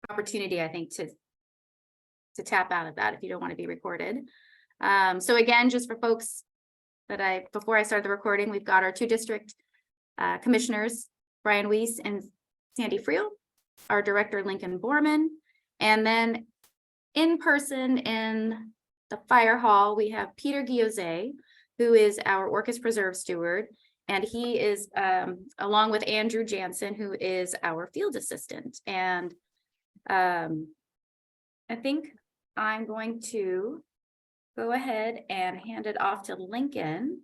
opportunity, I think, to tap out of that if you don't want to be recorded. So again, just for folks that before I start the recording, we've got our 2 district commissioners, Brian Weiss and Sandy Friel, our director, Lincoln Borman, and then in person in the fire hall, we have Peter Guillauze, who is our Orcas Preserve steward, and he is along with Andrew Jansen, who is our field assistant. And I think I'm going to go ahead and hand it off to Lincoln,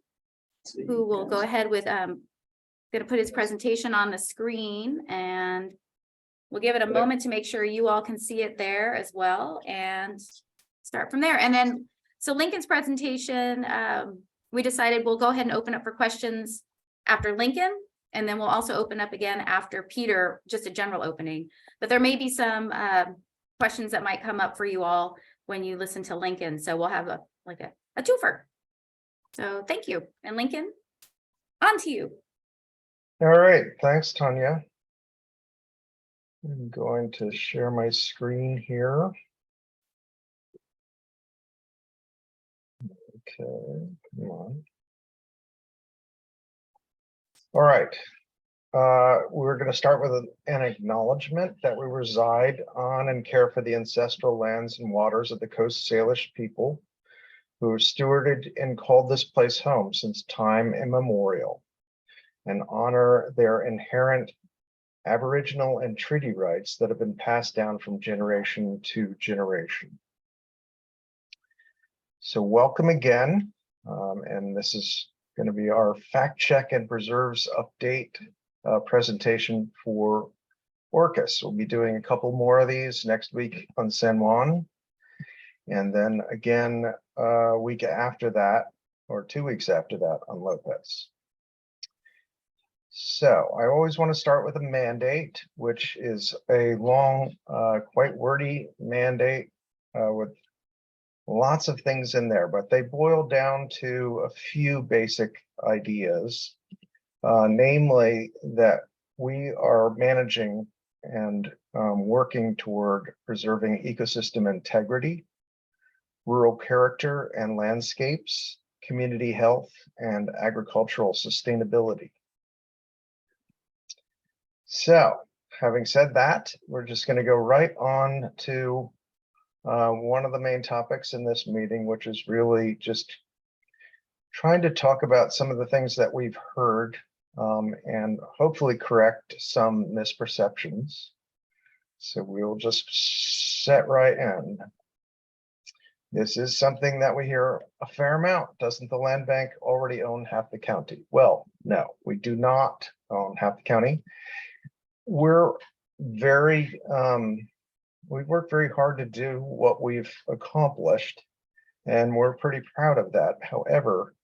who will go ahead with going to put his presentation on the screen, and we'll give it a moment to make sure you all can see it there as well and start from there. And then, so Lincoln's presentation, we decided we'll go ahead and open up for questions after Lincoln, and then we'll also open up again after Peter, just a general opening. But there may be some questions that might come up for you all when you listen to Lincoln. So we'll have a twofer. So thank you. And Lincoln, on to you. All right, thanks, Tanya. I'm going to share my screen here. Okay, come on. All right. We're going to start with an acknowledgement that we reside on and care for the ancestral lands and waters of the Coast Salish people who have stewarded and called this place home since time immemorial, and honor their inherent Aboriginal and treaty rights that have been passed down from generation to generation. So welcome again, and this is going to be our fact check and preserves update presentation for Orcas. We'll be doing a couple more of these next week on San Juan, and then again a week after that, or 2 weeks after that, on Lopez. So I always want to start with a mandate, which is a long, quite wordy mandate with lots of things in there, but they boil down to a few basic ideas, namely that we are managing and working toward preserving ecosystem integrity, rural character and landscapes, community health, and agricultural sustainability. So, having said that, we're just going to go right on to one of the main topics in this meeting, which is really just trying to talk about some of the things that we've heard and hopefully correct some misperceptions. So we'll just set right in. This is something that we hear a fair amount. Doesn't the land bank already own half the county? Well, no, we do not own half the county. We're very, we've worked very hard to do what we've accomplished, and we're pretty proud of that. However,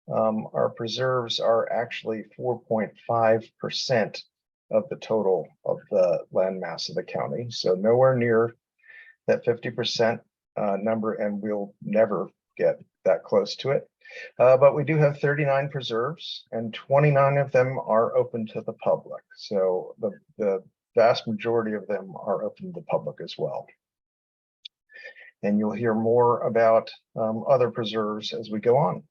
our preserves are actually 4.5% of the total of the land mass of the county. So nowhere near that 50% number, and we'll never get that close to it. But we do have 39 preserves, and 29 of them are open to the public. So the vast majority of them are open to the public as well. And you'll hear more about other preserves as we go on.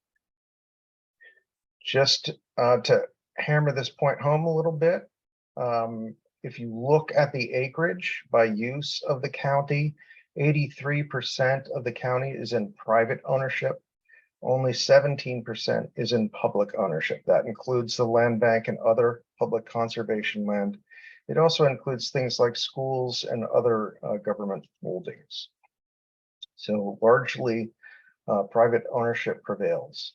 Just to hammer this point home a little bit, if you look at the acreage by use of the county, 83% of the county is in private ownership. Only 17% is in public ownership. That includes the land bank and other public conservation land. It also includes things like schools and other government holdings. So largely private ownership prevails.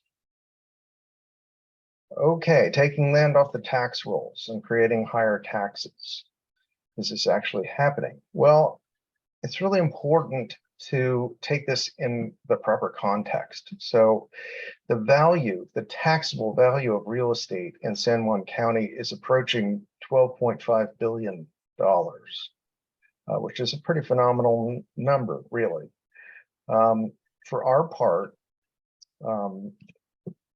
Okay, taking land off the tax rolls and creating higher taxes. Is this actually happening? Well, it's really important to take this in the proper context. So the value, the taxable value of real estate in San Juan County is approaching $12.5 billion, which is a pretty phenomenal number, really. For our part,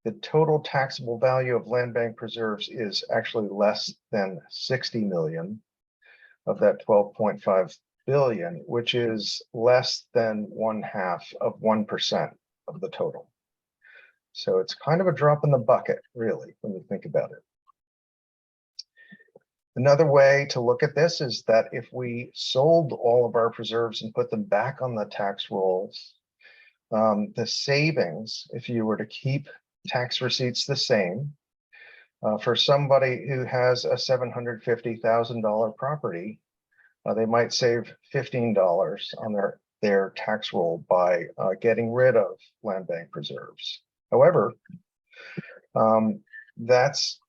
the total taxable value of land bank preserves is actually less than 60 million of that 12.5 billion, which is less than 1/2 of 1% of the total. So it's kind of a drop in the bucket, really, when you think about it. Another way to look at this is that if we sold all of our preserves and put them back on the tax rolls, the savings, if you were to keep tax receipts the same, for somebody who has a $750,000 property, they might save $15 on their tax roll by getting rid of land bank preserves. However, that's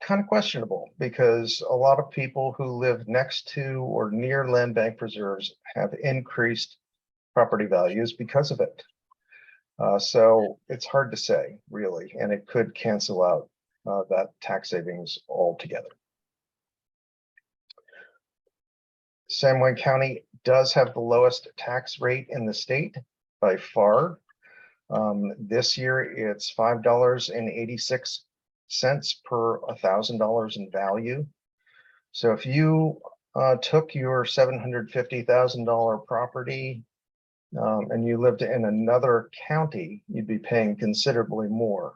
kind of questionable because a lot of people who live next to or near land bank preserves have increased property values because of it. So it's hard to say, really, and it could cancel out that tax savings altogether. San Juan County does have the lowest tax rate in the state by far. This year, it's $5.86 per $1,000 in value. So if you took your $750,000 property and you lived in another county, you'd be paying considerably more.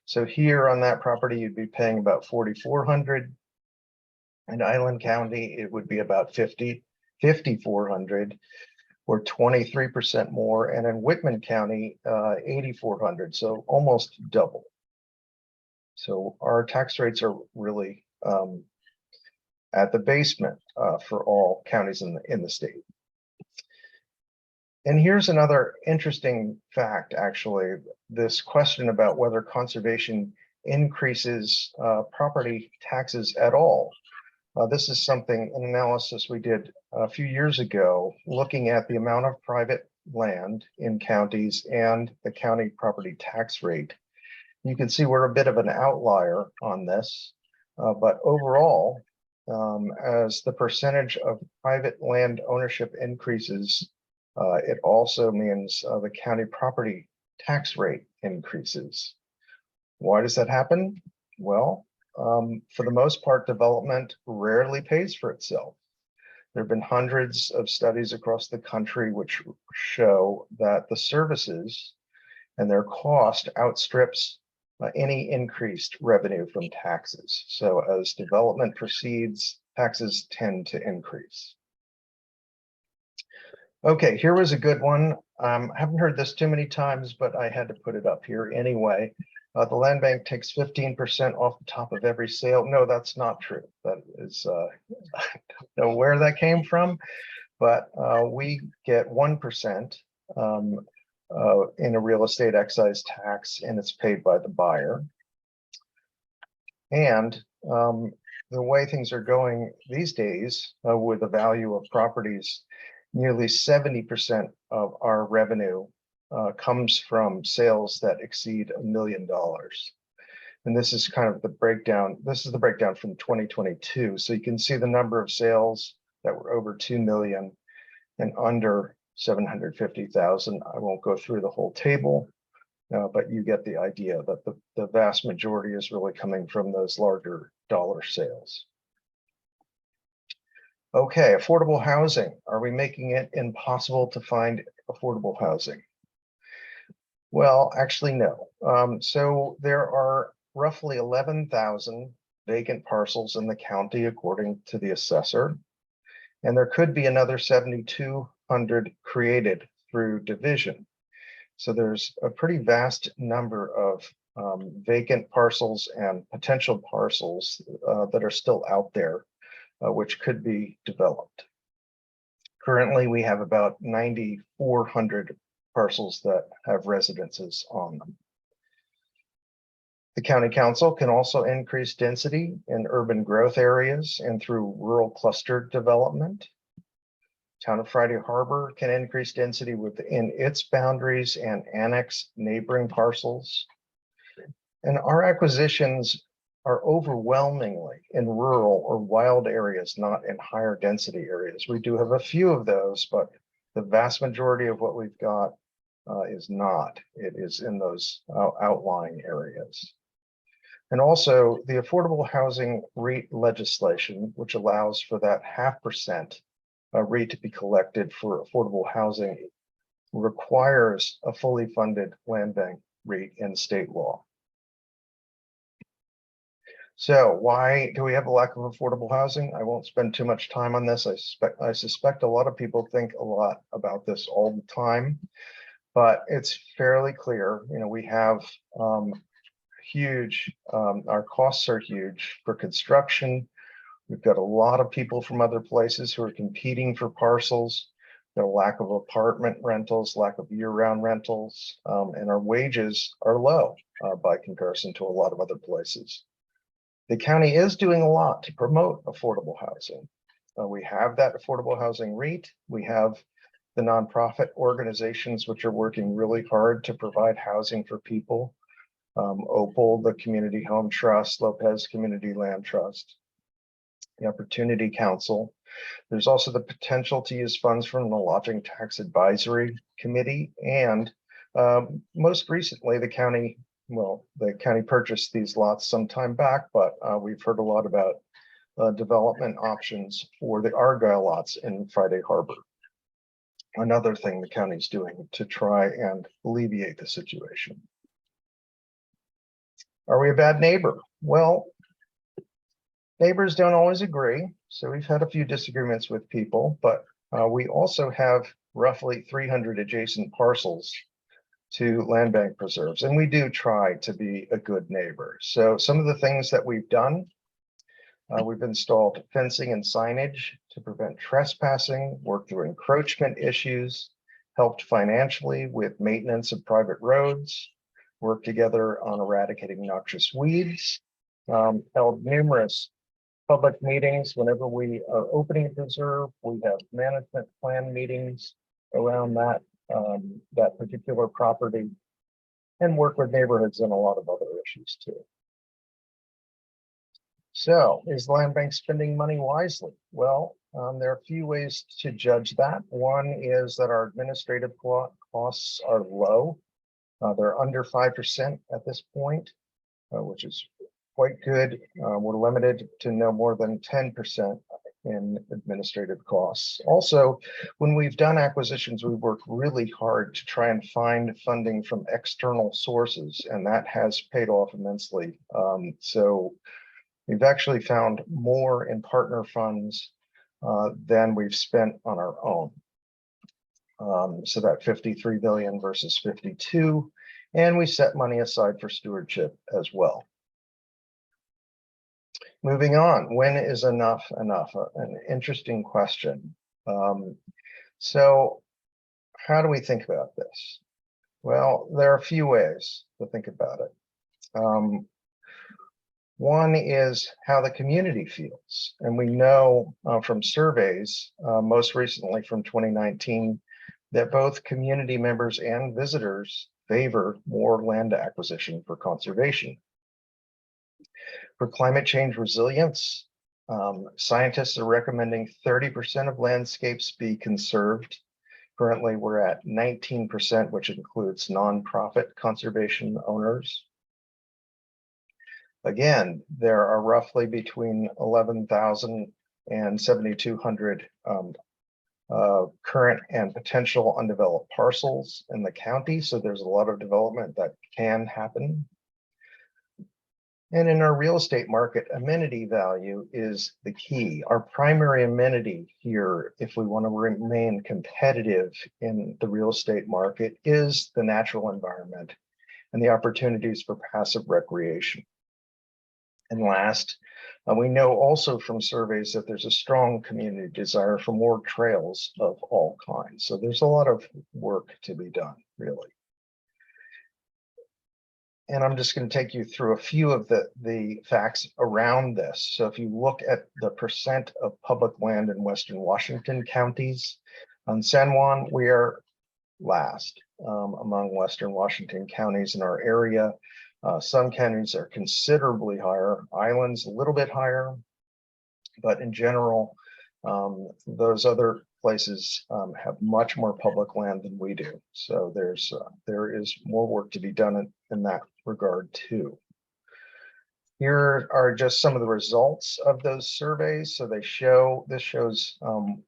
So here on that property, you'd be paying about $4,400. In Island County, it would be about $5,400 or 23% more. And in Whitman County, $8,400, so almost double. So our tax rates are really at the basement for all counties in the state. And here's another interesting fact, actually, this question about whether conservation increases property taxes at all. This is an analysis we did a few years ago, looking at the amount of private land in counties and the county property tax rate. You can see we're a bit of an outlier on this, but overall, as the percentage of private land ownership increases, it also means the county property tax rate increases. Why does that happen? Well, for the most part, development rarely pays for itself. There have been hundreds of studies across the country which show that the services and their cost outstrips any increased revenue from taxes. So as development proceeds, taxes tend to increase. Okay, here was a good one. I haven't heard this too many times, but I had to put it up here anyway. The land bank takes 15% off the top of every sale. No, that's not true. That is, I don't know where that came from, but we get 1% in a real estate excise tax, and it's paid by the buyer. And the way things are going these days with the value of properties, nearly 70% of our revenue comes from sales that exceed $1 million. And this is kind of the breakdown. This is the breakdown from 2022. So you can see the number of sales that were over 2 million and under 750,000. I won't go through the whole table, but you get the idea that the vast majority is really coming from those larger dollar sales. Okay, affordable housing. Are we making it impossible to find affordable housing? Well, actually, no. So there are roughly 11,000 vacant parcels in the county, according to the assessor. And there could be another 7,200 created through division. So there's a pretty vast number of vacant parcels and potential parcels that are still out there, which could be developed. Currently, we have about 9,400 parcels that have residences on them. The county council can also increase density in urban growth areas and through rural cluster development. Town of Friday Harbor can increase density within its boundaries and annex neighboring parcels. And our acquisitions are overwhelmingly in rural or wild areas, not in higher density areas. We do have a few of those, but the vast majority of what we've got is not. It is in those outlying areas. And also the affordable housing rate legislation, which allows for that 0.5% rate to be collected for affordable housing requires a fully funded land bank rate in state law. So why do we have a lack of affordable housing? I won't spend too much time on this. I suspect a lot of people think a lot about this all the time, but it's fairly clear. You know, we have huge, our costs are huge for construction. We've got a lot of people from other places who are competing for parcels. There are lack of apartment rentals, lack of year-round rentals, and our wages are low by comparison to a lot of other places. The county is doing a lot to promote affordable housing. We have that affordable housing rate. We have the nonprofit organizations which are working really hard to provide housing for people. Opal, the Community Home Trust, Lopez Community Land Trust, the Opportunity Council. There's also the potential to use funds from the Lodging Tax Advisory Committee, and most recently the county purchased these lots some time back, but we've heard a lot about development options for the Argyle lots in Friday Harbor. Another thing the county's doing to try and alleviate the situation. Are we a bad neighbor? Well, neighbors don't always agree, so we've had a few disagreements with people, but we also have roughly 300 adjacent parcels to land bank preserves, and we do try to be a good neighbor. So some of the things that we've done, we've installed fencing and signage to prevent trespassing, worked through encroachment issues, helped financially with maintenance of private roads, worked together on eradicating noxious weeds, held numerous public meetings. Whenever we are opening a preserve, we have management plan meetings around that that particular property, and work with neighborhoods and a lot of other issues too. So is land bank spending money wisely? Well, there are a few ways to judge that. One is that our administrative costs are low. They're under 5% at this point, which is quite good. We're limited to no more than 10% in administrative costs. Also, when we've done acquisitions, we've worked really hard to try and find funding from external sources, and that has paid off immensely. So we've actually found more in partner funds than we've spent on our own. So that 53 billion versus 52, and we set money aside for stewardship as well. Moving on, when is enough enough? An interesting question. So how do we think about this? Well, there are a few ways to think about it. One is how the community feels. And we know from surveys, most recently from 2019, that both community members and visitors favor more land acquisition for conservation. For climate change resilience, scientists are recommending 30% of landscapes be conserved. Currently, we're at 19%, which includes nonprofit conservation owners. Again, there are roughly between 11,000 and 7,200 current and potential undeveloped parcels in the county. So there's a lot of development that can happen. And in our real estate market, amenity value is the key. Our primary amenity here, if we want to remain competitive in the real estate market, is the natural environment and the opportunities for passive recreation. And last, we know also from surveys that there's a strong community desire for more trails of all kinds. So there's a lot of work to be done, really. And I'm just going to take you through a few of the facts around this. So if you look at the percent of public land in Western Washington counties, on San Juan, we are last among Western Washington counties in our area. Some counties are considerably higher, Islands a little bit higher, but in general, those other places have much more public land than we do. So there is more work to be done in that regard too. Here are just some of the results of those surveys. So this shows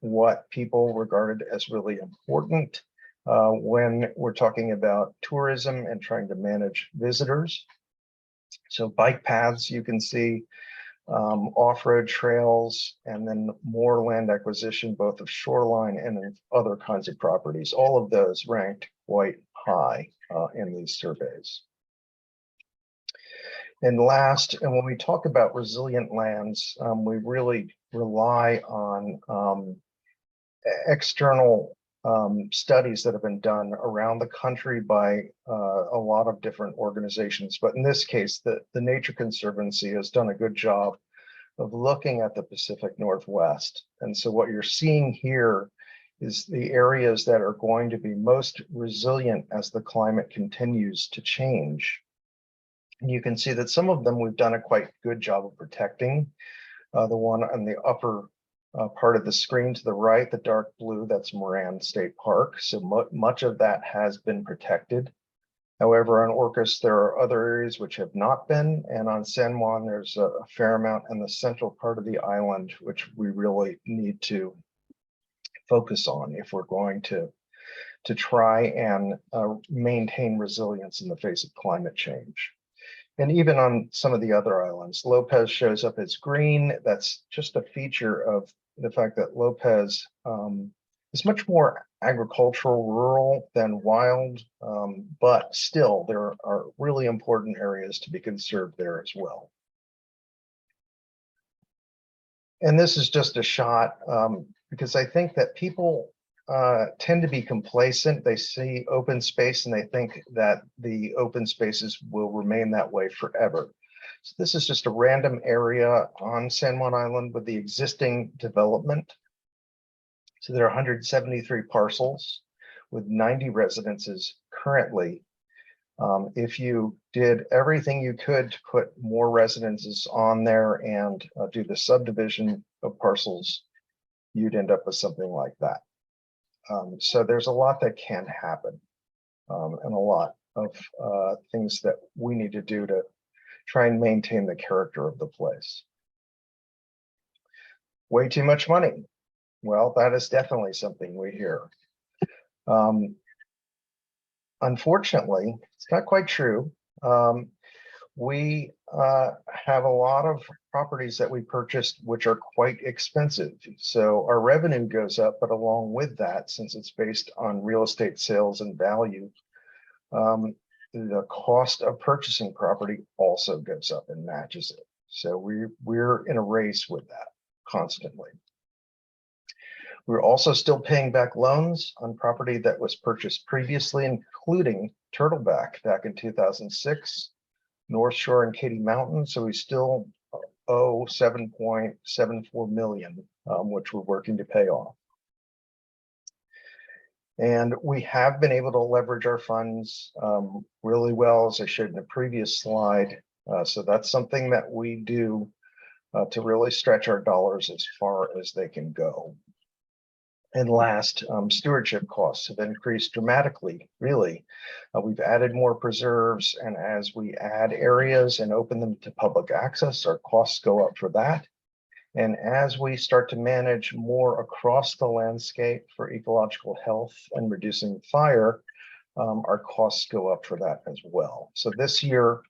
what people regarded as really important when we're talking about tourism and trying to manage visitors. So bike paths, you can see, off-road trails, and then more land acquisition, both of shoreline and in other kinds of properties. All of those ranked quite high in these surveys. And last, and when we talk about resilient lands, we really rely on external studies that have been done around the country by a lot of different organizations. But in this case, the Nature Conservancy has done a good job of looking at the Pacific Northwest. And so what you're seeing here is the areas that are going to be most resilient as the climate continues to change. And you can see that some of them we've done a quite good job of protecting. The one on the upper part of the screen to the right, the dark blue, that's Moran State Park. So much of that has been protected. However, on Orcas, there are other areas which have not been, and on San Juan, there's a fair amount in the central part of the island, which we really need to focus on if we're going to try and maintain resilience in the face of climate change. And even on some of the other islands, Lopez shows up as green. That's just a feature of the fact that Lopez is much more agricultural, rural than wild, but still there are really important areas to be conserved there as well. And this is just a shot because I think that people tend to be complacent. They see open space and they think that the open spaces will remain that way forever. So this is just a random area on San Juan Island with the existing development. So there are 173 parcels with 90 residences currently. If you did everything you could to put more residences on there and do the subdivision of parcels, you'd end up with something like that. So there's a lot that can happen and a lot of things that we need to do to try and maintain the character of the place. Way too much money. Well, that is definitely something we hear. Unfortunately, it's not quite true. We have a lot of properties that we purchased which are quite expensive. So our revenue goes up, but along with that, since it's based on real estate sales and value, the cost of purchasing property also goes up and matches it. So we're in a race with that constantly. We're also still paying back loans on property that was purchased previously, including Turtleback back in 2006, North Shore and Katy Mountain. So we still owe $7.74 million, which we're working to pay off. And we have been able to leverage our funds really well, as I showed in the previous slide. So that's something that we do to really stretch our dollars as far as they can go. And last, stewardship costs have increased dramatically, really. We've added more preserves, and as we add areas and open them to public access, our costs go up for that. And as we start to manage more across the landscape for ecological health and reducing fire, our costs go up for that as well. So this year,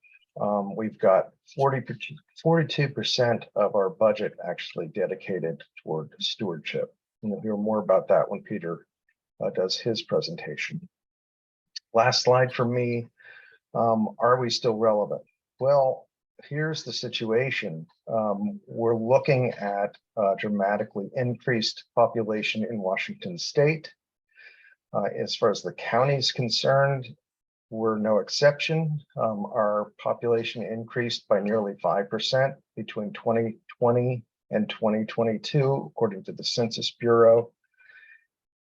we've got 42% of our budget actually dedicated toward stewardship. And you'll hear more about that when Peter does his presentation. Last slide for me. Are we still relevant? Well, here's the situation. We're looking at a dramatically increased population in Washington State. As far as the county is concerned, we're no exception. Our population increased by nearly 5% between 2020 and 2022, according to the Census Bureau.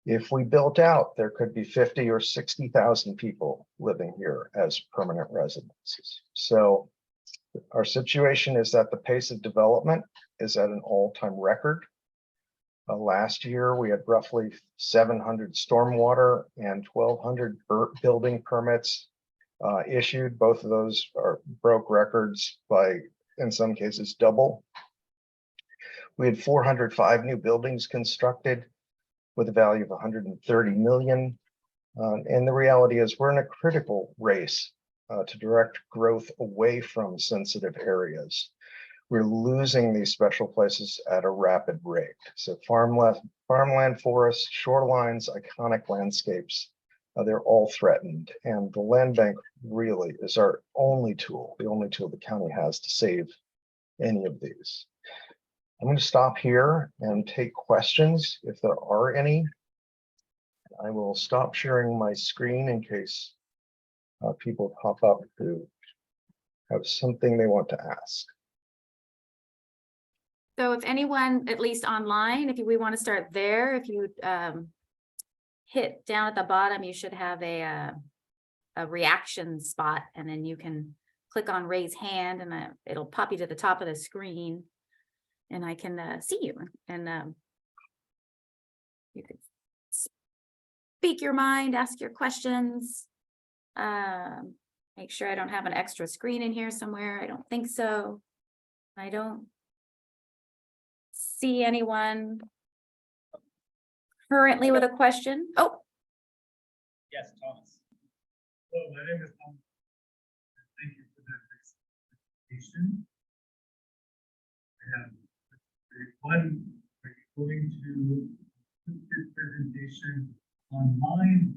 If we built out, there could be 50 or 60,000 people living here as permanent residents. So our situation is that the pace of development is at an all-time record. Last year, we had roughly 700 stormwater and 1,200 building permits issued. Both of those broke records by in some cases double. We had 405 new buildings constructed with a value of 130 million. And the reality is we're in a critical race to direct growth away from sensitive areas. We're losing these special places at a rapid rate. So farmland, forests, shorelines, iconic landscapes, they're all threatened. And the land bank really is our only tool, the only tool the county has to save any of these. I'm going to stop here and take questions if there are any. I will stop sharing my screen in case people pop up who have something they want to ask. So if anyone, at least online, we want to start there, if you hit down at the bottom, you should have a reaction spot, and then you can click on raise hand, and it'll pop you to the top of the screen, and I can see you, and you can speak your mind, ask your questions. Make sure I don't have an extra screen in here somewhere. I don't think so. I don't see anyone currently with a question. Oh. Yes, Thomas. Hello, my name is Thomas. Thank you for that presentation. And one, are you going to put this presentation online?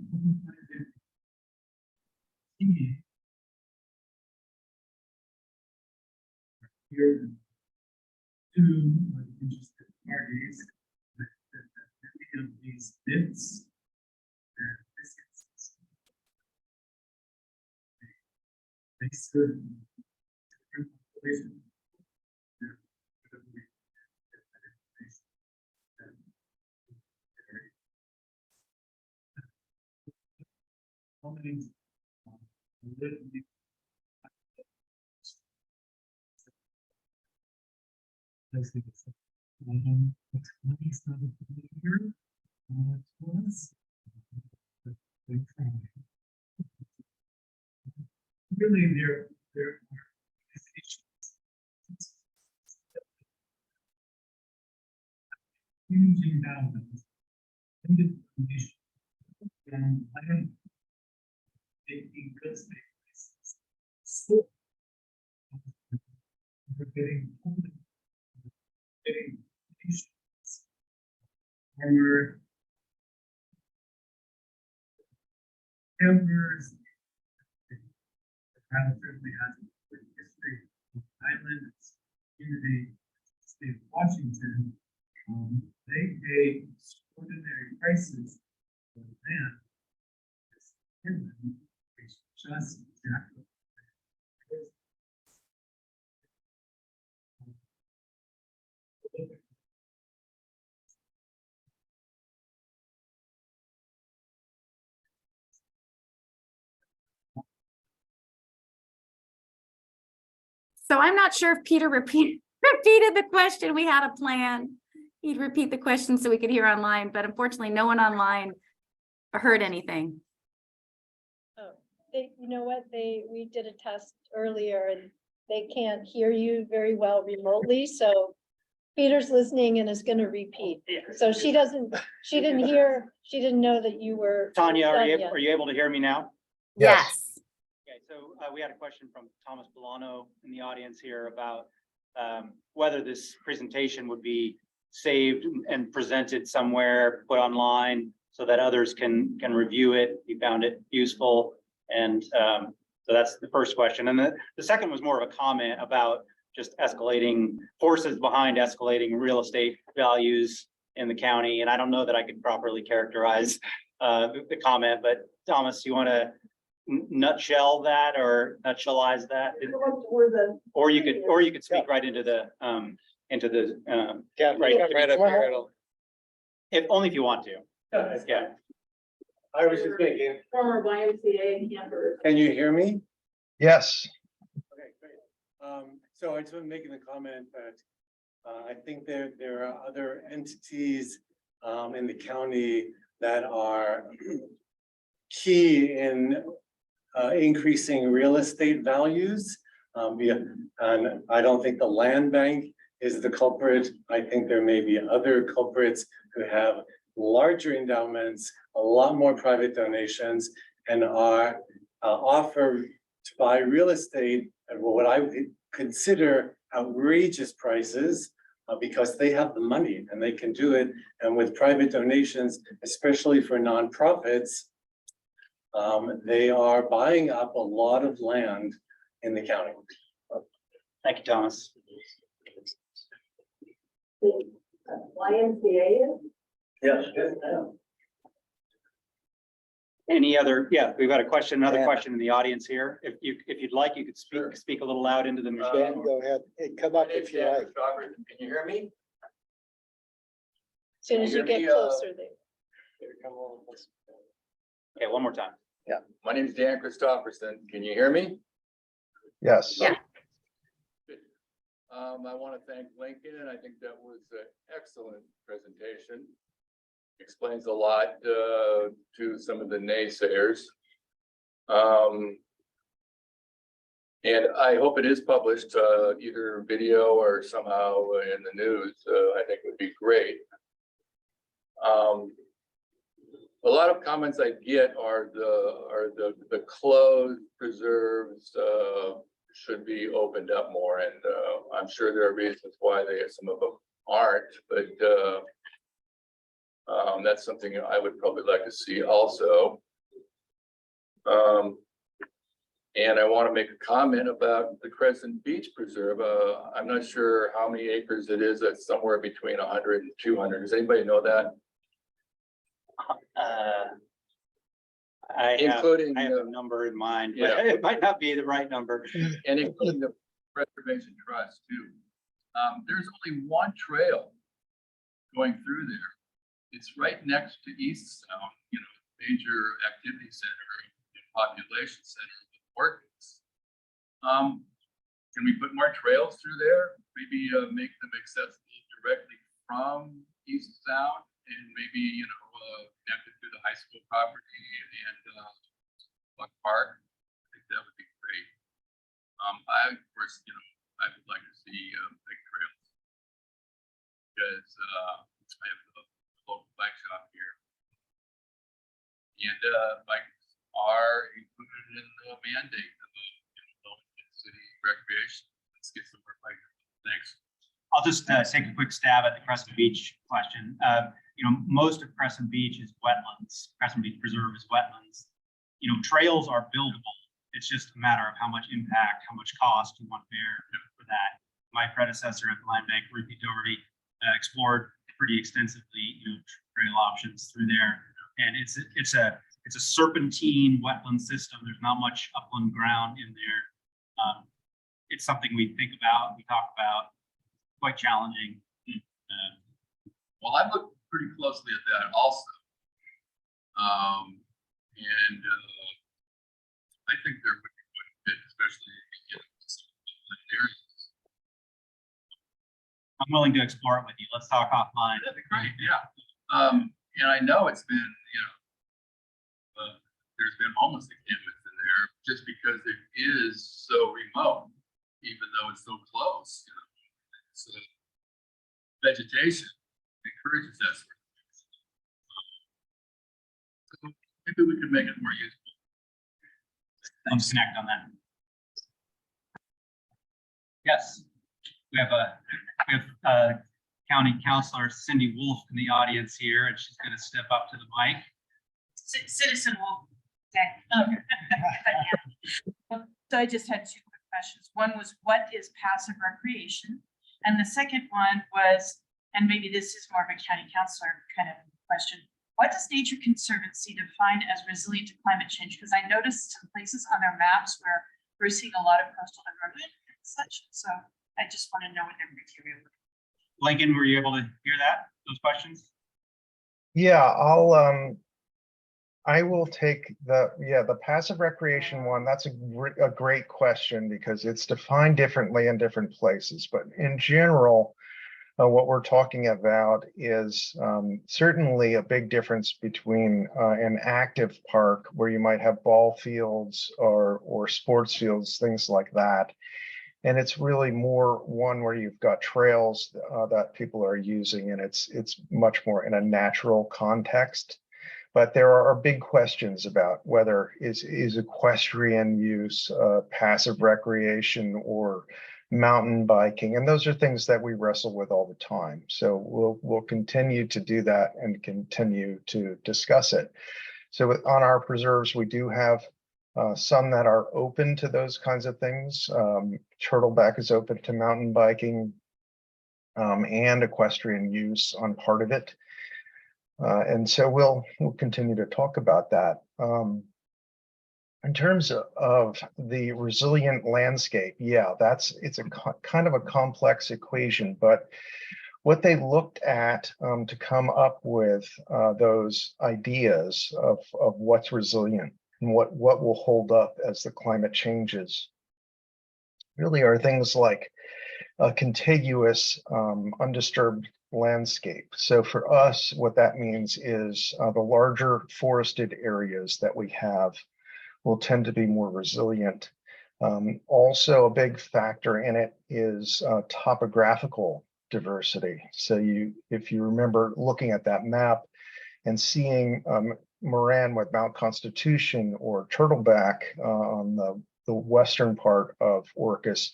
Here, two interested parties that of these bits and this is they serve really there are huging balance in the information and land taking good state places. So we're getting issues. Farmer campers, the town certainly has a good history of island community, state of Washington. They pay extraordinary prices for land. It's just exactly. So I'm not sure if Peter repeated the question. We had a plan. He'd repeat the question so we could hear online, but unfortunately no one online heard anything. Oh, you know what, we did a test earlier and they can't hear you very well remotely, so Peter's listening and is going to repeat. So she didn't know that you were. Tanya, are you able to hear me now? Yes. Okay, so we had a question from Thomas Bolano in the audience here about whether this presentation would be saved and presented somewhere, put online so that others can review it. He found it useful. And so that's the first question. And the second was more of a comment about just escalating forces behind escalating real estate values in the county. And I don't know that I could properly characterize the comment, but Thomas, you want to nutshell that or nutshellize that? Or you could speak right into the right up here. If only if you want to. Yeah. I was just thinking. Former YMCA campers. Can you hear me? Yes. Okay, great. So I just want to make the comment that I think there are other entities in the county that are key in increasing real estate values. And I don't think the land bank is the culprit. I think there may be other culprits who have larger endowments, a lot more private donations, and are offer to buy real estate at what I would consider outrageous prices because they have the money and they can do it. And with private donations, especially for nonprofits, they are buying up a lot of land in the county. Thank you, Thomas. YMCA. Yes. Any other, yeah, we've got a question, another Yeah. question in the audience here. If you'd like, you could Sure. speak a little loud into the Dan, machine. go ahead. Hey, come up if you like. Can you hear me? As soon as you You're get the, closer there. Okay, one more time. Yeah, my name is Dan Christopherson. Can you hear me? Yes. Yeah. I want to thank Lincoln, and I think that was an excellent presentation. Explains a lot to some of the naysayers. And I hope it is published either video or somehow in the news. I think would be great. A lot of comments I get are the closed preserves should be opened up more, and I'm sure there are reasons why some of them aren't, but that's something I would probably like to see also. And I want to make a comment about the Crescent Beach Preserve. I'm not sure how many acres it is. It's somewhere between 100 and 200. Does anybody know that? I have Including a number in mind, but yeah. it might not be the right number. and including the Preservation Trust too. There's only one trail going through there. It's right next to East Sound, major activity center and population center with orchids. Can we put more trails through there? Maybe make them accessible directly from East Sound and maybe, connected to the high school property and Buck Park. I think that would be great. I, of course, I would like to see big trails because I have the local bike shop here, and bikes are included in the mandate of city recreation. Let's get some more bikes. Thanks. I'll just take a quick stab at the Crescent Beach question. Most of Crescent Beach is wetlands. Crescent Beach Preserve is wetlands. Trails are buildable. It's just a matter of how much impact, how much cost you want to bear for that. My predecessor at the Land Bank, Ruthie Doherty, explored pretty extensively, trail options through there. And it's a serpentine wetland system. There's not much upland ground in there. It's something we think about, we talk about. Quite challenging. Well, I looked pretty closely at that also. And I think there would be quite a bit, especially in areas. I'm willing to explore it with you. Let's talk offline. That'd be great, yeah. And I know it's been, there's been homeless encampments in there just because it is so remote, even though it's so close. It's vegetation encourages that sort of thing. So maybe we could make it more useful. Let's connect on that. Yes, we have County Councilor Cindy Wolf in the audience here, and she's going to step up to the mic. Citizen Wolf. So I just had two quick questions. One was, what is passive recreation? And the second one was, and maybe this is more of a county councilor kind of question, what does Nature Conservancy define as resilient to climate change? Because I noticed some places on their maps where we're seeing a lot of coastal erosion and such. So I just want to know what their criteria were. Lincoln, were you able to hear those questions? Yeah, I will take the passive recreation one. That's a great question because it's defined differently in different places. But in general, What we're talking about is certainly a big difference between an active park where you might have ball fields or sports fields, things like that. And it's really more one where you've got trails that people are using, and it's much more in a natural context. But there are big questions about whether is equestrian use, passive recreation, or mountain biking, and those are things that we wrestle with all the time. So we'll continue to do that and continue to discuss it. So on our preserves, we do have some that are open to those kinds of things. Turtleback is open to mountain biking and equestrian use on part of it. And so we'll continue to talk about that. In terms of the resilient landscape, yeah, it's a kind of a complex equation, but what they looked at to come up with those ideas of what's resilient and what will hold up as the climate changes really are things like a contiguous undisturbed landscape. So for us, what that means is the larger forested areas that we have will tend to be more resilient. Also, a big factor in it is topographical diversity. So if you remember looking at that map and seeing Moran with Mount Constitution or Turtleback on the western part of Orcas,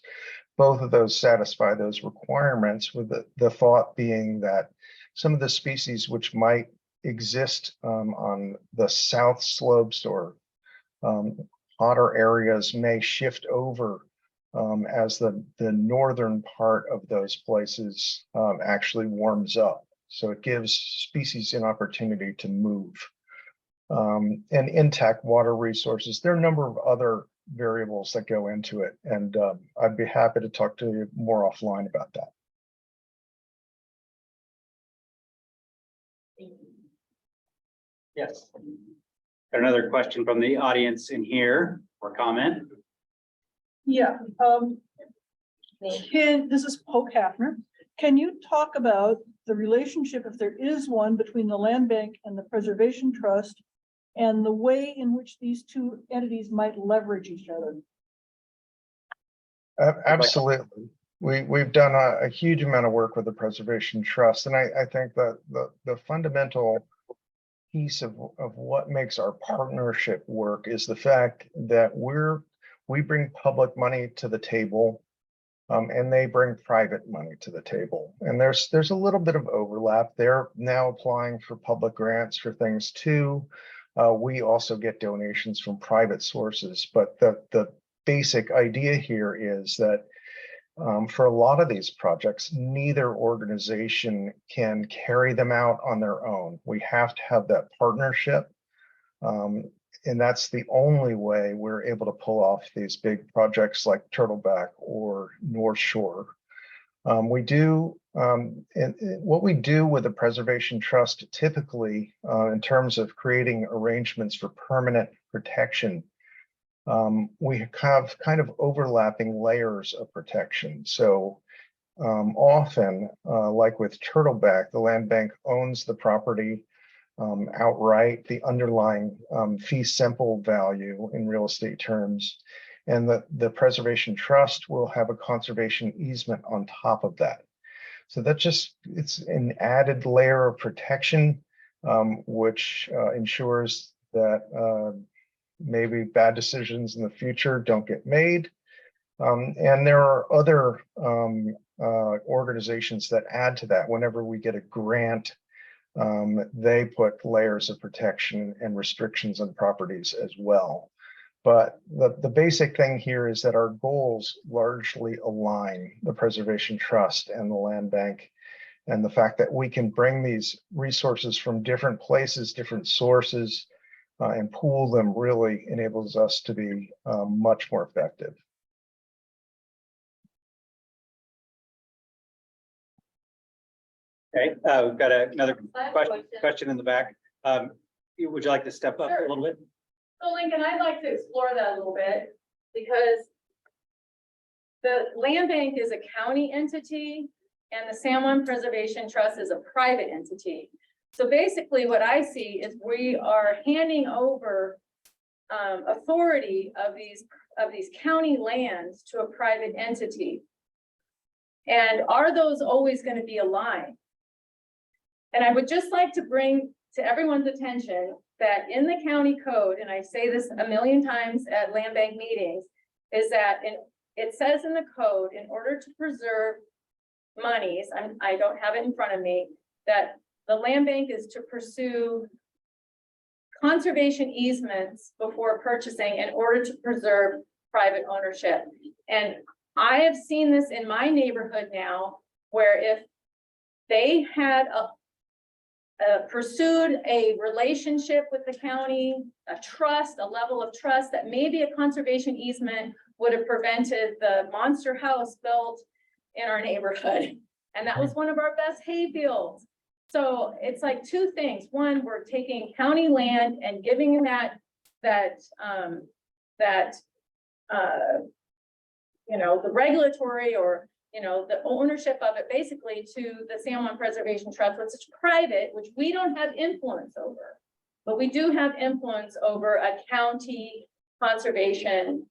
both of those satisfy those requirements, with the thought being that some of the species which might exist on the south slopes or hotter areas may shift over as the northern part of those places actually warms up. So it gives species an opportunity to move. And intact water resources. There are a number of other variables that go into it, and I'd be happy to talk to you more offline about that. Yes. Got another question from the audience in here or comment? Yeah, this is Polk Hafner. Can you talk about the relationship, if there is one, between the land bank and the preservation trust, and the way in which these two entities might leverage each other? Absolutely. We've done a huge amount of work with the Preservation Trust, and I think that the fundamental piece of what makes our partnership work is the fact that we bring public money to the table, and they bring private money to the table. And there's a little bit of overlap. They're now applying for public grants for things too. We also get donations from private sources, but the basic idea here is that for a lot of these projects, neither organization can carry them out on their own. We have to have that partnership. And that's the only way we're able to pull off these big projects like Turtleback or North Shore. And what we do with the Preservation Trust typically in terms of creating arrangements for permanent protection, we have kind of overlapping layers of protection. So often, like with Turtleback, the land bank owns the property outright, the underlying fee simple value in real estate terms, and the Preservation Trust will have a conservation easement on top of that. So it's an added layer of protection, which ensures that maybe bad decisions in the future don't get made. And there are other organizations that add to that. Whenever we get a grant, they put layers of protection and restrictions on properties as well. But the basic thing here is that our goals largely align, the Preservation Trust and the land bank, and the fact that we can bring these resources from different places, different sources, and pool them really enables us to be much more effective. Okay, we've got another question in the back. Would you like to step up a little bit? So Lincoln, I'd like to explore that a little bit, because the land bank is a county entity, and the San Juan Preservation Trust is a private entity. So basically what I see is we are handing over authority of these county lands to a private entity. And are those always going to be aligned? And I would just like to bring to everyone's attention that in the county code, and I say this a million times at land bank meetings, is that it says in the code, in order to preserve monies, I don't have it in front of me, that the land bank is to pursue conservation easements before purchasing in order to preserve private ownership. And I have seen this in my neighborhood now, where if they had pursued a relationship with the county, a trust, a level of trust, that maybe a conservation easement would have prevented the monster house built in our neighborhood. And that was one of our best hay fields. So it's like two things. One, we're taking county land and giving that the regulatory or, the ownership of it basically to the San Juan Preservation Trust, which is private, which we don't have influence over, but we do have influence over a county conservation.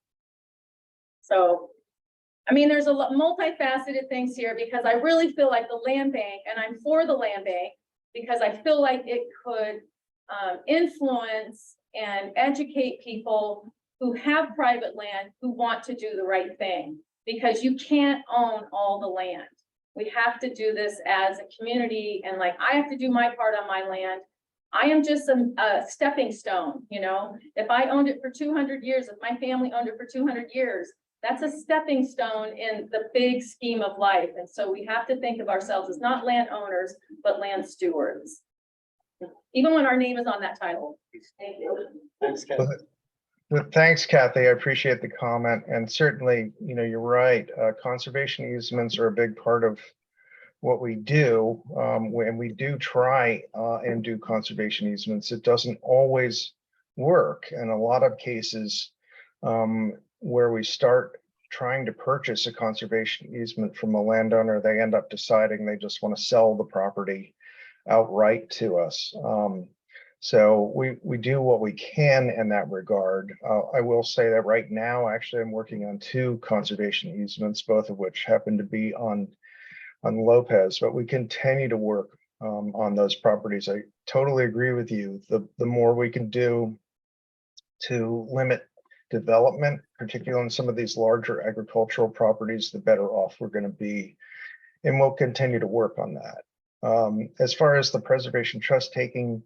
So, I mean, there's a lot multifaceted things here, because I really feel like the land bank, and I'm for the land bank, because I feel like it could influence and educate people who have private land who want to do the right thing, because you can't own all the land. We have to do this as a community, and like, I have to do my part on my land. I am just a stepping stone, if I owned it for 200 years, if my family owned it for 200 years, that's a stepping stone in the big scheme of life. And so we have to think of ourselves as not landowners, but land stewards. Even when our name is on that title. Thank you. Thanks, Ken. Well, thanks, Kathy. I appreciate the comment. And certainly, you're right. Conservation easements are a big part of what we do. When we do try and do conservation easements, it doesn't always work. In a lot of cases, where we start trying to purchase a conservation easement from a landowner, they end up deciding they just want to sell the property outright to us. So we do what we can in that regard. I will say that right now, actually, I'm working on 2 conservation easements, both of which happen to be on Lopez, but we continue to work on those properties. I totally agree with you. The more we can do to limit development, particularly on some of these larger agricultural properties, the better off we're going to be. And we'll continue to work on that. As far as the Preservation Trust taking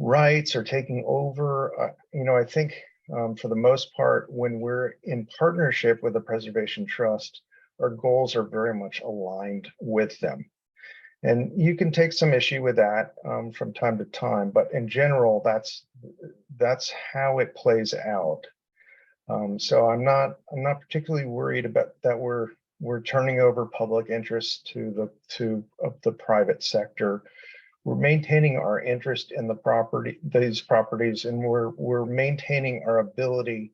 rights or taking over, I think for the most part, when we're in partnership with the Preservation Trust, our goals are very much aligned with them. And you can take some issue with that from time to time, but in general, that's how it plays out. So I'm not particularly worried about that we're turning over public interest to the private sector. We're maintaining our interest in these properties, and we're maintaining our ability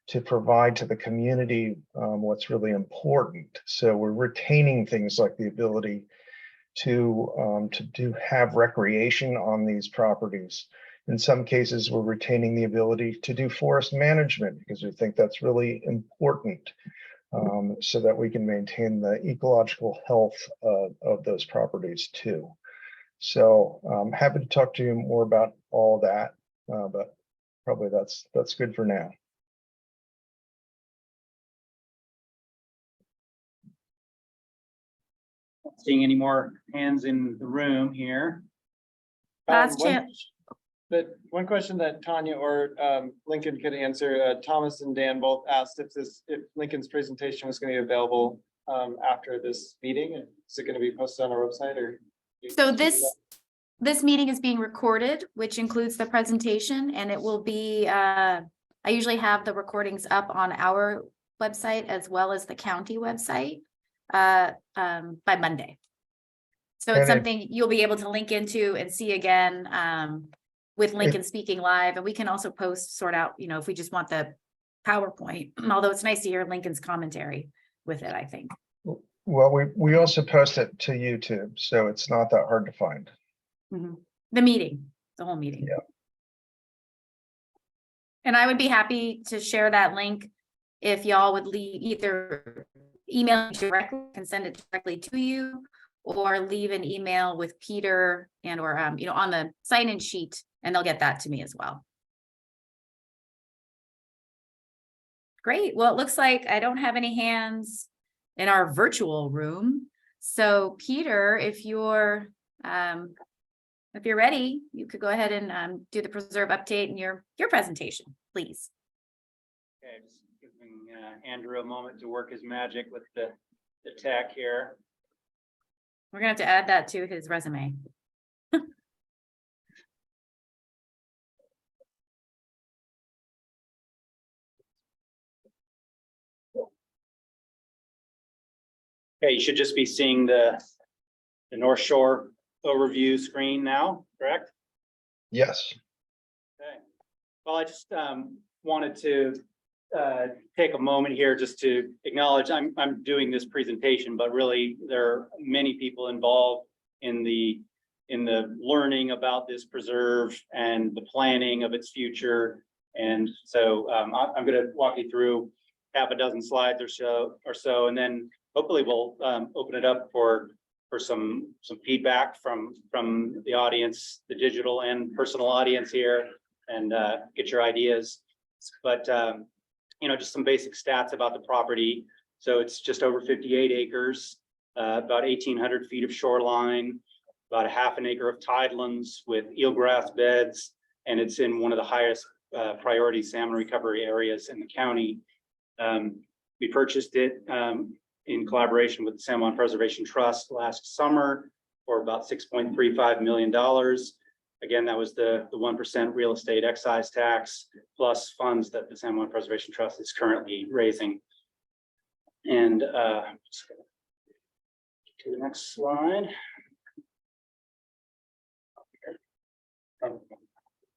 to provide to the community what's really important. So we're retaining things like the ability to have recreation on these properties. In some cases, we're retaining the ability to do forest management because we think that's really important, so that we can maintain the ecological health of those properties too. So I'm happy to talk to you more about all that, but probably that's good for now. Seeing any more hands in the room here? Last One- chance. But one question that Tanya or Lincoln could answer, Thomas and Dan both asked if Lincoln's presentation was going to be available after this meeting. Is it going to be posted on our website or? So this meeting is being recorded, which includes the presentation, and it will be, I usually have the recordings up on our website as well as the county website by Monday. So it's something you'll be able to link into and see again with Lincoln speaking live. And we can also sort out, if we just want the PowerPoint, although it's nice to hear Lincoln's commentary with it, I think. Well, we also post it to YouTube, so it's not that hard to find. Mhm. The meeting, the whole meeting. Yeah. And I would be happy to share that link if y'all would leave either email me directly and send it directly to you, or leave an email with Peter and or you know, on the sign-in sheet, and they'll get that to me as well. Great. Well, it looks like I don't have any hands in our virtual room. So Peter, if you're ready, you could go ahead and do the preserve update and your presentation, please. Okay, just giving Andrew a moment to work his magic with the tech here. We're gonna have to add that to his resume. Okay, you should just be seeing the North Shore overview screen now, correct? Yes. Okay. Well, I just wanted to take a moment here just to acknowledge I'm doing this presentation, but really there are many people involved in the learning about this preserve and the planning of its future. And so I'm going to walk you through half a dozen slides or so, and then hopefully we'll open it up for some feedback from the audience, the digital and personal audience here, and get your ideas. But you know, just some basic stats about the property. So it's just over 58 acres, about 1,800 feet of shoreline, about a half an acre of tidelands with eelgrass beds, and it's in one of the highest priority salmon recovery areas in the county. We purchased it in collaboration with the San Juan Preservation Trust last summer for about $6.35 million. Again, that was the 1% real estate excise tax plus funds that the San Juan Preservation Trust is currently raising. And just gonna to the next slide.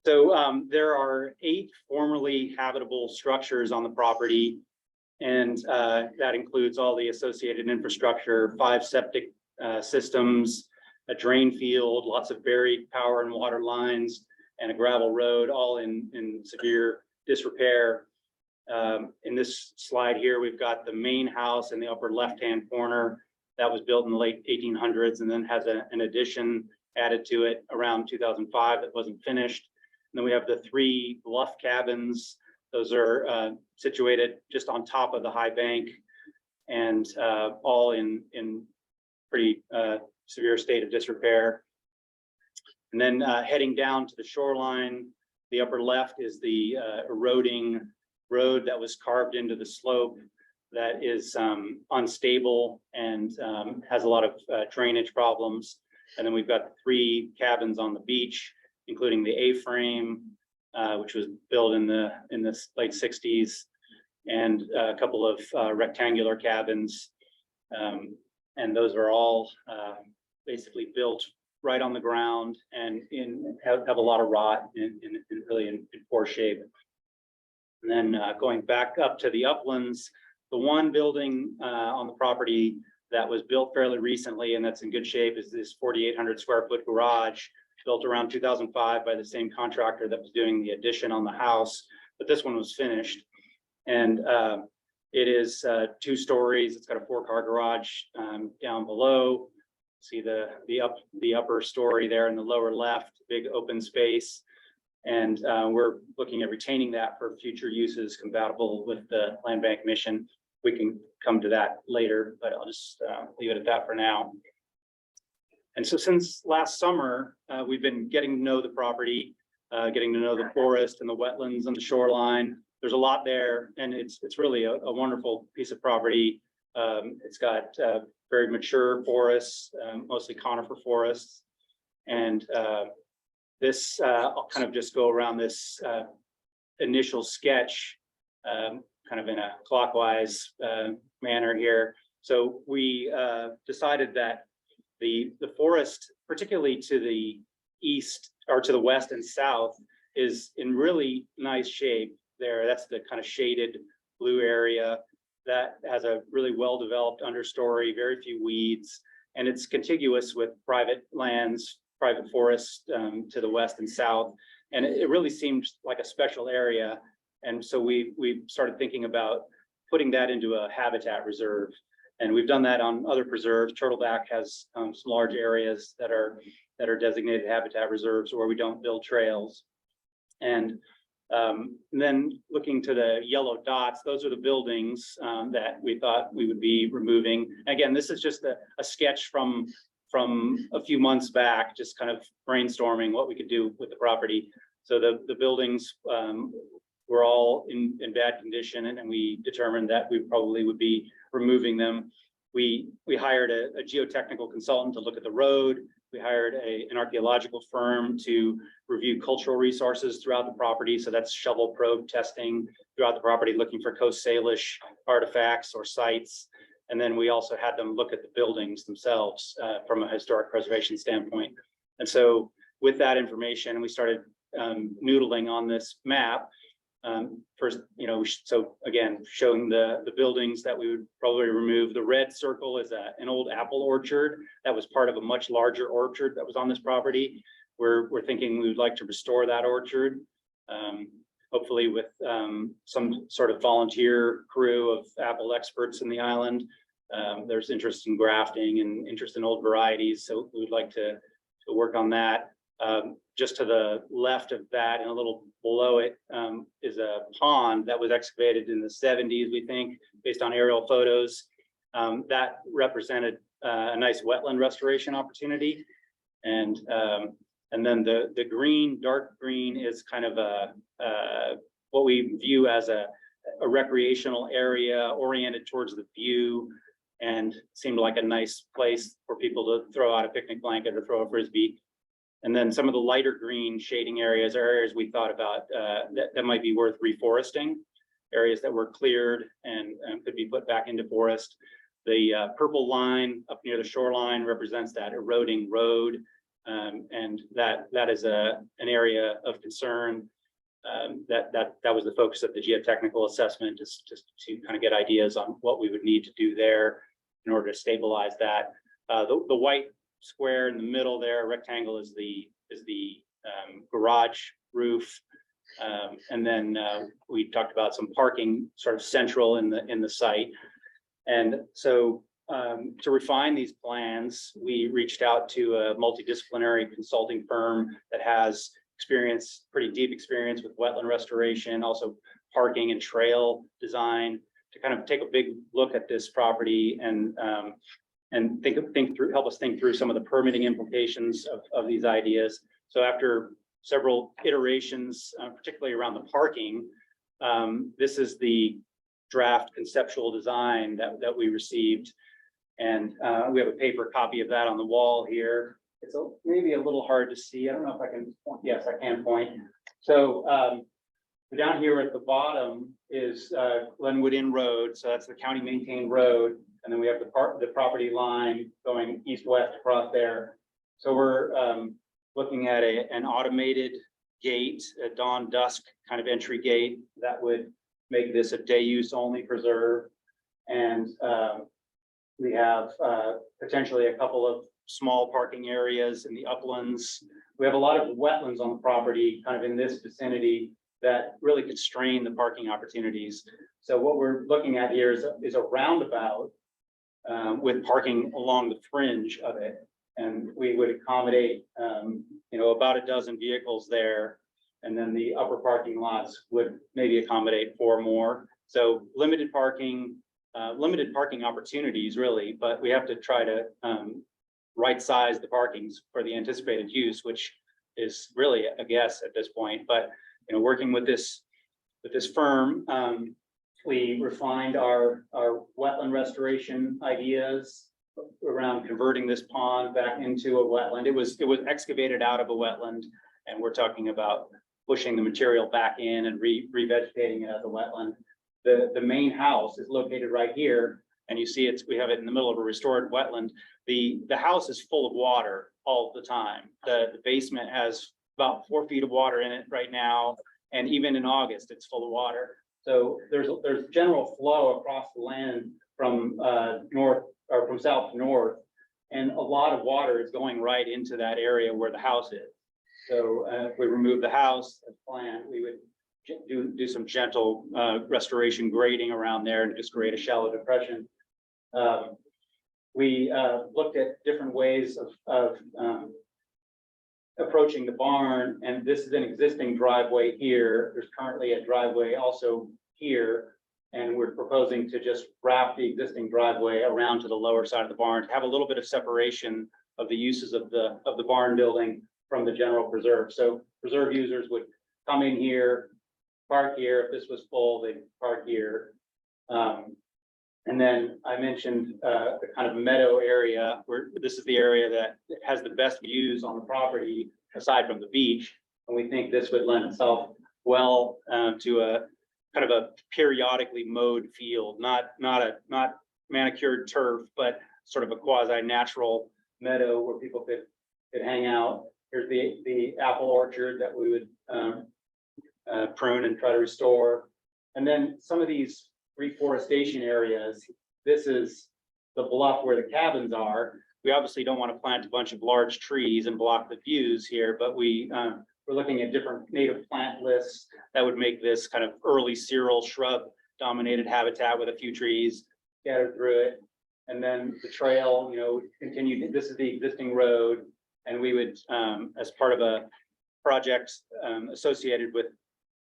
So there are 8 formerly habitable structures on the property, and that includes all the associated infrastructure, 5 septic systems, a drain field, lots of buried power and water lines, and a gravel road, all in severe disrepair. In this slide here, we've got the main house in the upper left-hand corner that was built in the late 1800s and then has an addition added to it around 2005 that wasn't finished. And then we have the 3 bluff cabins. Those are situated just on top of the high bank, and all in pretty severe state of disrepair. And then heading down to the shoreline, the upper left is the eroding road that was carved into the slope that is unstable and has a lot of drainage problems. And then we've got 3 cabins on the beach, including the A-frame, which was built in the late 60s, and a couple of rectangular cabins. And those are all basically built right on the ground and have a lot of rot and really in poor shape. And then going back up to the uplands, the one building on the property that was built fairly recently and that's in good shape is this 4,800 square foot garage built around 2005 by the same contractor that was doing the addition on the house, but this one was finished. And it is 2 stories. It's got a 4-car garage down below. See the upper story there in the lower left, big open space. And we're looking at retaining that for future uses compatible with the land bank mission. We can come to that later, but I'll just leave it at that for now. And so since last summer, we've been getting to know the property, getting to know the forest and the wetlands and the shoreline. There's a lot there, and it's really a wonderful piece of property. It's got very mature forests, mostly conifer forests. And this, I'll kind of just go around this initial sketch, kind of in a clockwise manner here. So we decided that the forest, particularly to the east or to the west and south, is in really nice shape there. That's the kind of shaded blue area. that has a really well-developed understory, very few weeds, and it's contiguous with private lands, private forests to the west and south. And it really seemed like a special area. And so we started thinking about putting that into a habitat reserve. And we've done that on other preserves. Turtleback has some large areas that are designated habitat reserves where we don't build trails. And then looking to the yellow dots, those are the buildings that we thought we would be removing. Again, this is just a sketch from a few months back, just kind of brainstorming what we could do with the property. So the buildings were all in bad condition, and we determined that we probably would be removing them. We hired a geotechnical consultant to look at the road. We hired an archaeological firm to review cultural resources throughout the property. So that's shovel probe testing throughout the property, looking for Coast Salish artifacts or sites. And then we also had them look at the buildings themselves from a historic preservation standpoint. And so with that information, we started noodling on this map. First, so again, showing the buildings that we would probably remove. The red circle is an old apple orchard that was part of a much larger orchard that was on this property. We're thinking we would like to restore that orchard, hopefully with some sort of volunteer crew of apple experts in the island. There's interest in grafting and interest in old varieties, so we would like to work on that. Just to the left of that and a little below it is a pond that was excavated in the 70s, we think, based on aerial photos. That represented a nice wetland restoration opportunity. And then the green, dark green is kind of what we view as a recreational area oriented towards the view, and seemed like a nice place for people to throw out a picnic blanket or throw a Frisbee. And then some of the lighter green shading areas are areas we thought about that might be worth reforesting, areas that were cleared and could be put back into forest. The purple line up near the shoreline represents that eroding road. And that is an area of concern. That was the focus of the geotechnical assessment, just to kind of get ideas on what we would need to do there in order to stabilize that. The white square in the middle there, rectangle, is the garage roof. And then we talked about some parking sort of central in the site. And so to refine these plans, we reached out to a multidisciplinary consulting firm that has pretty deep experience with wetland restoration, also parking and trail design, to kind of take a big look at this property and help us think through some of the permitting implications of these ideas. So after several iterations, particularly around the parking, this is the draft conceptual design that we received. And we have a paper copy of that on the wall here. It's maybe a little hard to see. I don't know if I can point. Yes, I can point. So down here at the bottom is Glenwood Inn Road. So that's the county maintained road. And then we have the property line going east-west across there. So we're looking at an automated gate, a dawn-dusk kind of entry gate that would make this a day use only preserve. And we have potentially a couple of small parking areas in the uplands. We have a lot of wetlands on the property kind of in this vicinity that really constrain the parking opportunities. So what we're looking at here is a roundabout with parking along the fringe of it. And we would accommodate, about a dozen vehicles there. And then the upper parking lots would maybe accommodate 4 more. So limited parking opportunities really, but we have to try to right size the parkings for the anticipated use, which is really a guess at this point. But working with this firm, we refined our wetland restoration ideas around converting this pond back into a wetland. It was excavated out of a wetland, and we're talking about pushing the material back in and revegetating it as a wetland. The main house is located right here, and you see we have it in the middle of a restored wetland. The house is full of water all the time. The basement has about 4 feet of water in it right now, and even in August, it's full of water. So there's general flow across the land from north or from south to north. And a lot of water is going right into that area where the house is. So if we remove the house as planned, we would do some gentle restoration grading around there and just create a shallow depression. We looked at different ways of approaching the barn, and this is an existing driveway here. There's currently a driveway also here, and we're proposing to just wrap the existing driveway around to the lower side of the barn to have a little bit of separation of the uses of the barn building from the general preserve. So preserve users would come in here, park here. If this was full, they'd park here. And then I mentioned the kind of meadow area where this is the area that has the best views on the property aside from the beach. And we think this would lend itself well to a kind of a periodically mowed field, not manicured turf, but sort of a quasi-natural meadow where people could hang out. Here's the apple orchard that we would prune and try to restore. And then some of these reforestation areas, this is the bluff where the cabins are. We obviously don't want to plant a bunch of large trees and block the views here, but we're looking at different native plant lists that would make this kind of early cereal shrub dominated habitat with a few trees scattered through it. And then the trail, continue. This is the existing road, and we would, as part of a project associated with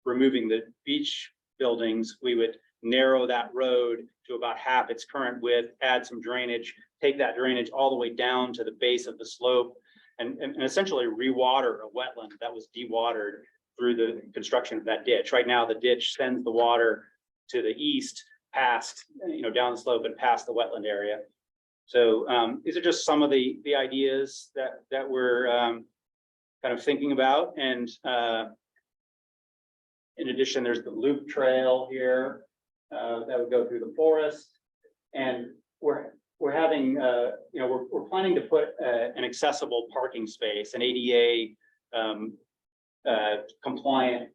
removing the beach buildings, we would narrow that road to about half its current width, add some drainage, take that drainage all the way down to the base of the slope, and essentially rewater a wetland that was dewatered through the construction of that ditch. Right now, the ditch sends the water to the east past, down the slope and past the wetland area. So these are just some of the ideas that we're kind of thinking about. And in addition, there's the loop trail here that would go through the forest. And we're having, we're planning to put an accessible parking space, an ADA compliant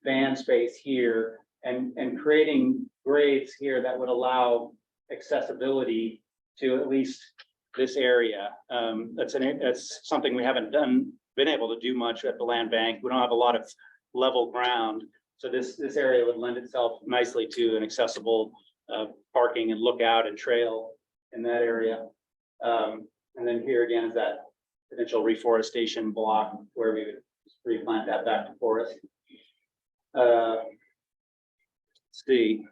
van space here, and creating grades here that would allow accessibility to at least this area. That's something we haven't been able to do much at the land bank. We don't have a lot of level ground. So this area would lend itself nicely to an accessible parking and lookout and trail in that area. And then here again is that potential reforestation block where we would replant that back to forest. Let's see.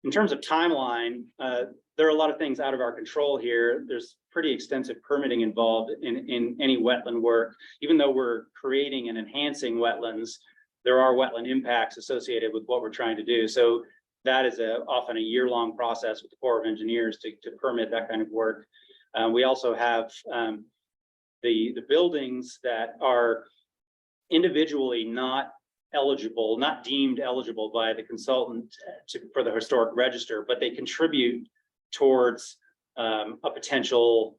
In terms of timeline, there are a lot of things out of our control here. There's pretty extensive permitting involved in any wetland work. Even though we're creating and enhancing wetlands, there are wetland impacts associated with what we're trying to do. So that is often a year-long process with the Corps of Engineers to permit that kind of work. We also have the buildings that are individually not eligible, not deemed eligible by the consultant for the historic register, but they contribute towards a potential,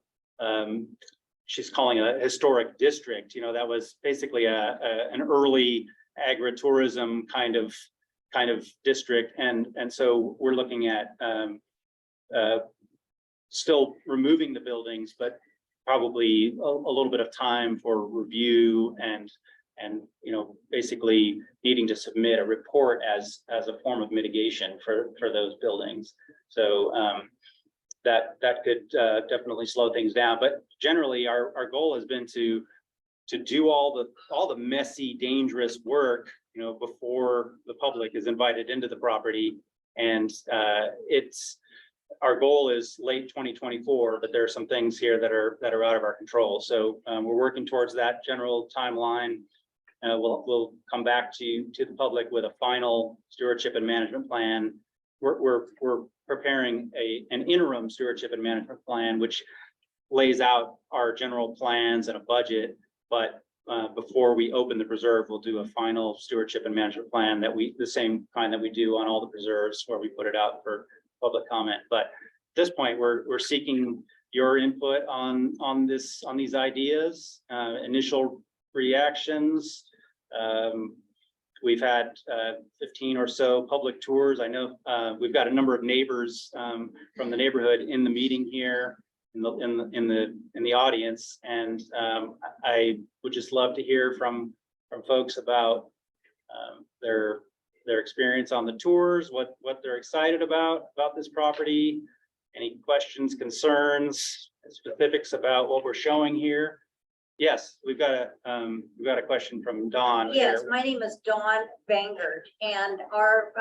she's calling a historic district. That was basically an early agritourism kind of district, and so we're looking at still removing the buildings, but probably a little bit of time for review and basically needing to submit a report as a form of mitigation for those buildings. So that could definitely slow things down. But generally, our goal has been to do all the messy, dangerous work, before the public is invited into the property. And our goal is late 2024, but there are some things here that are out of our control. So we're working towards that general timeline. We'll come back to the public with a final stewardship and management plan. We're preparing an interim stewardship and management plan, which lays out our general plans and a budget. But before we open the preserve, we'll do a final stewardship and management plan the same kind that we do on all the preserves, where we put it out for public comment. But at this point, we're seeking your input on these ideas, initial reactions. We've had 15 or so public tours. I know we've got a number of neighbors from the neighborhood in the meeting here, in the audience, and I would just love to hear from folks about their experience on the tours, what they're excited about this property, any questions, concerns, specifics about what we're showing here. Yes, we've got a question from Dawn. Yes, here. my name is Dawn Bangert, and our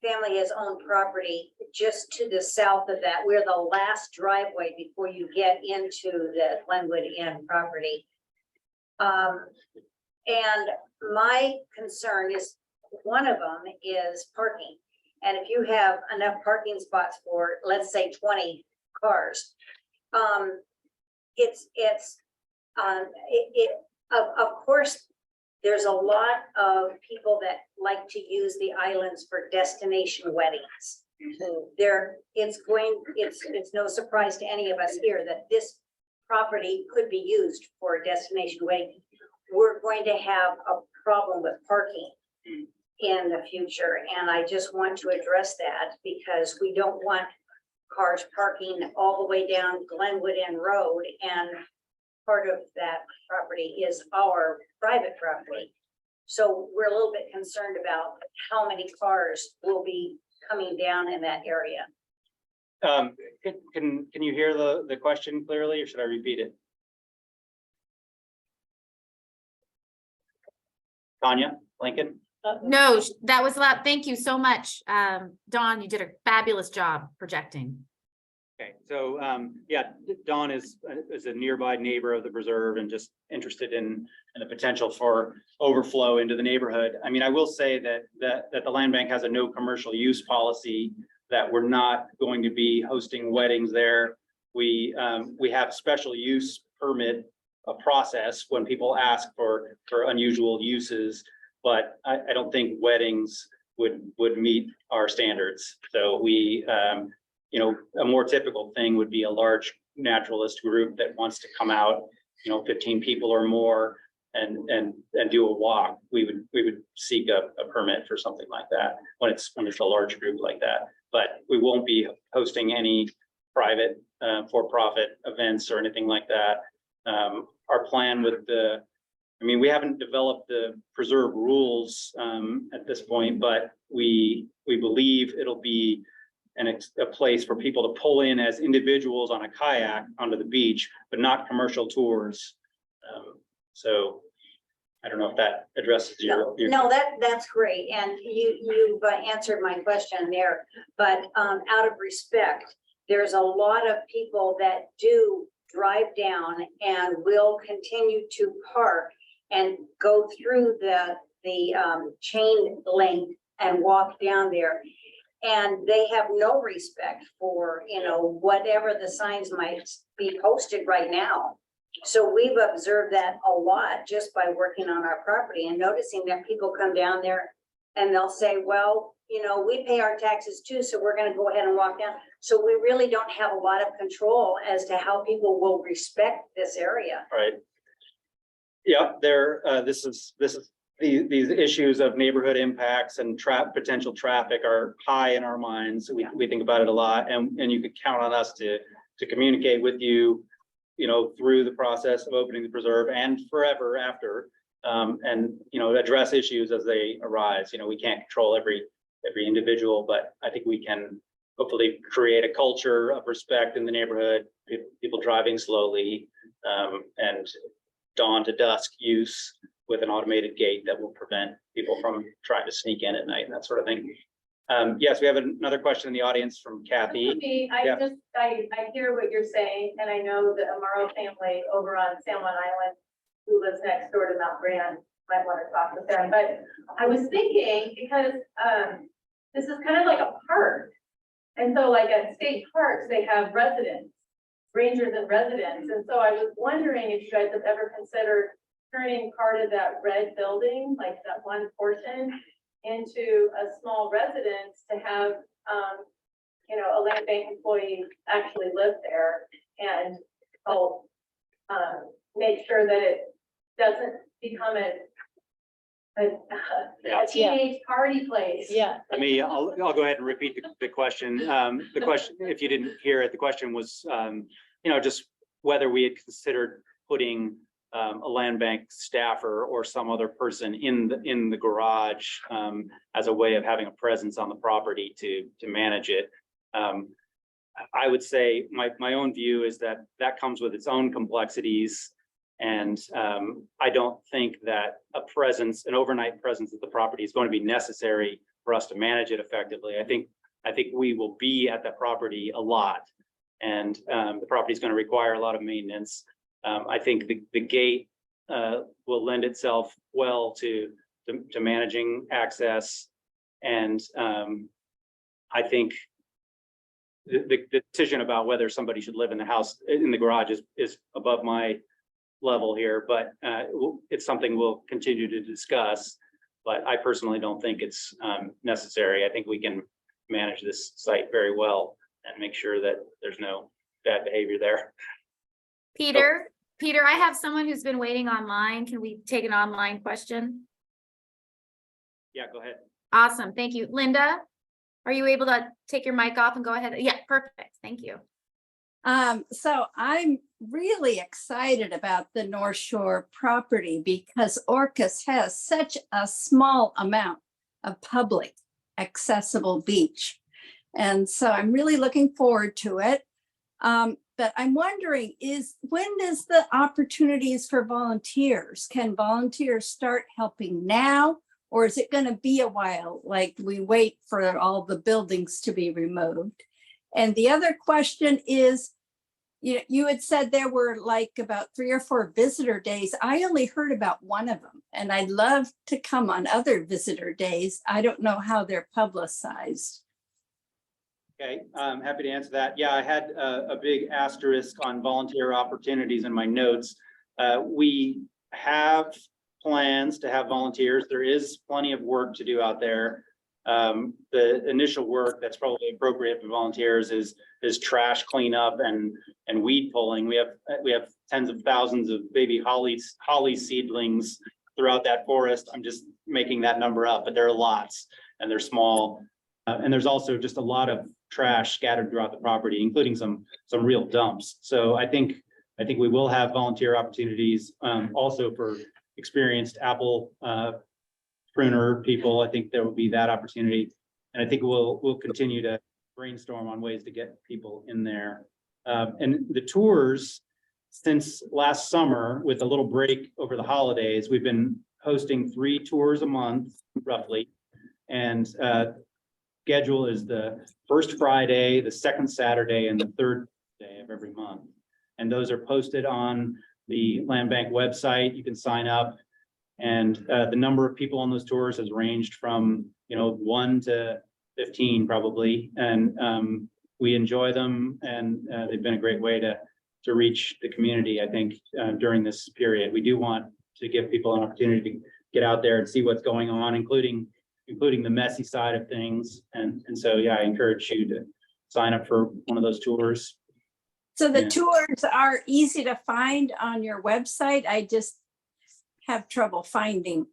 family has owned property just to the south of that. We're the last driveway before you get into the Glenwood Inn property. And my concern is, one of them is parking. And if you have enough parking spots for, let's say, 20 cars, of course, there's a lot of people that like to use the islands for destination weddings. It's no surprise to any of us here that this property could be used for a destination wedding. We're going to have a problem with parking in the future, and I just want to address that because we don't want cars parking all the way down Glenwood Inn Road, and part of that property is our private property. So we're a little bit concerned about how many cars will be coming down in that area. Can you hear the question clearly, or should I repeat it? Tanya, Lincoln? No, that was loud. Thank you so much. Dawn, you did a fabulous job projecting. Okay, so yeah, Dawn is a nearby neighbor of the preserve and just interested in the potential for overflow into the neighborhood. I mean, I will say that the land bank has a no commercial use policy, that we're not going to be hosting weddings there. We have special use permit process when people ask for unusual uses, but I don't think weddings would meet our standards. So we you know, a more typical thing would be a large naturalist group that wants to come out, 15 people or more and do a walk. We would seek a permit for something like that when it's a large group like that. But we won't be hosting any private for-profit events or anything like that. Our plan with we haven't developed the preserve rules at this point, but we believe it'll be a place for people to pull in as individuals on a kayak onto the beach, but not commercial tours. So I don't know if that addresses your. No, that's great. And you've answered my question there, but out of respect, there's a lot of people that do drive down and will continue to park and go through the chain link and walk down there. And they have no respect for, whatever the signs might be posted right now. So we've observed that a lot just by working on our property and noticing that people come down there and they'll say, well, we pay our taxes too, so we're going to go ahead and walk down. So we really don't have a lot of control as to how people will respect this area. Right. Yeah, these issues of neighborhood impacts and potential traffic are high in our minds. We think about it a lot, and you could count on us to communicate with you, through the process of opening the preserve and forever after, and address issues as they arise. We can't control every individual, but I think we can hopefully create a culture of respect in the neighborhood, people driving slowly, and dawn to dusk use with an automated gate that will prevent people from trying to sneak in at night and that sort of thing. Yes, we have another question in the audience from Kathy. I hear what you're saying, and I know the Amaro family over on San Juan Island, who lives next door to Mount Grant, might want to talk with them. But I was thinking, because this is kind of like a park, and so like at state parks, they have residents, rangers and residents, and so I was wondering if you guys have ever considered turning part of that red building, like that one portion, into a small residence to have, a land bank employee actually live there and help make sure that it doesn't become a a teenage party place. Yeah. I'll go ahead and repeat the question. The question, if you didn't hear it, the question was, just whether we had considered putting a land bank staffer or some other person in the garage as a way of having a presence on the property to manage it. I would say my own view is that comes with its own complexities. And I don't think that an overnight presence at the property is going to be necessary for us to manage it effectively. I think we will be at the property a lot, and the property is going to require a lot of maintenance. I think the gate will lend itself well to managing access, and I think the decision about whether somebody should live in the garage is above my level here, but it's something we'll continue to discuss. But I personally don't think it's necessary. I think we can manage this site very well and make sure that there's no bad behavior there. Peter, I have someone who's been waiting online. Can we take an online question? Yeah, go ahead. Awesome, thank you. Linda, are you able to take your mic off and go ahead? Yeah, perfect, thank you. So I'm really excited about the North Shore property because Orcas has such a small amount of public accessible beach. And so I'm really looking forward to it. But I'm wondering when does the opportunities for volunteers? Can volunteers start helping now? Or is it going to be a while, like we wait for all the buildings to be removed? And the other question is, you had said there were like about 3 or 4 visitor days. I only heard about one of them, and I'd love to come on other visitor days. I don't know how they're publicized. Okay, I'm happy to answer that. Yeah, I had a big asterisk on volunteer opportunities in my notes. We have plans to have volunteers. There is plenty of work to do out there. The initial work that's probably appropriate for volunteers is trash cleanup and weed pulling. We have tens of thousands of baby holly seedlings throughout that forest. I'm just making that number up, but there are lots and they're small. And there's also just a lot of trash scattered throughout the property, including some real dumps. So I think we will have volunteer opportunities also for experienced apple pruner people. I think there will be that opportunity. And I think we'll continue to brainstorm on ways to get people in there. And the tours, since last summer, with a little break over the holidays, we've been hosting 3 tours a month, roughly. And schedule is the first Friday, the second Saturday, and the third day of every month. And those are posted on the Land Bank website. You can sign up. And the number of people on those tours has ranged from 1 to 15 probably, and we enjoy them, and they've been a great way to reach the community. I think during this period, we do want to give people an opportunity to get out there and see what's going on, including the messy side of things. And so, yeah, I encourage you to sign up for one of those tours. So the tours are easy to find on your website. I just have trouble finding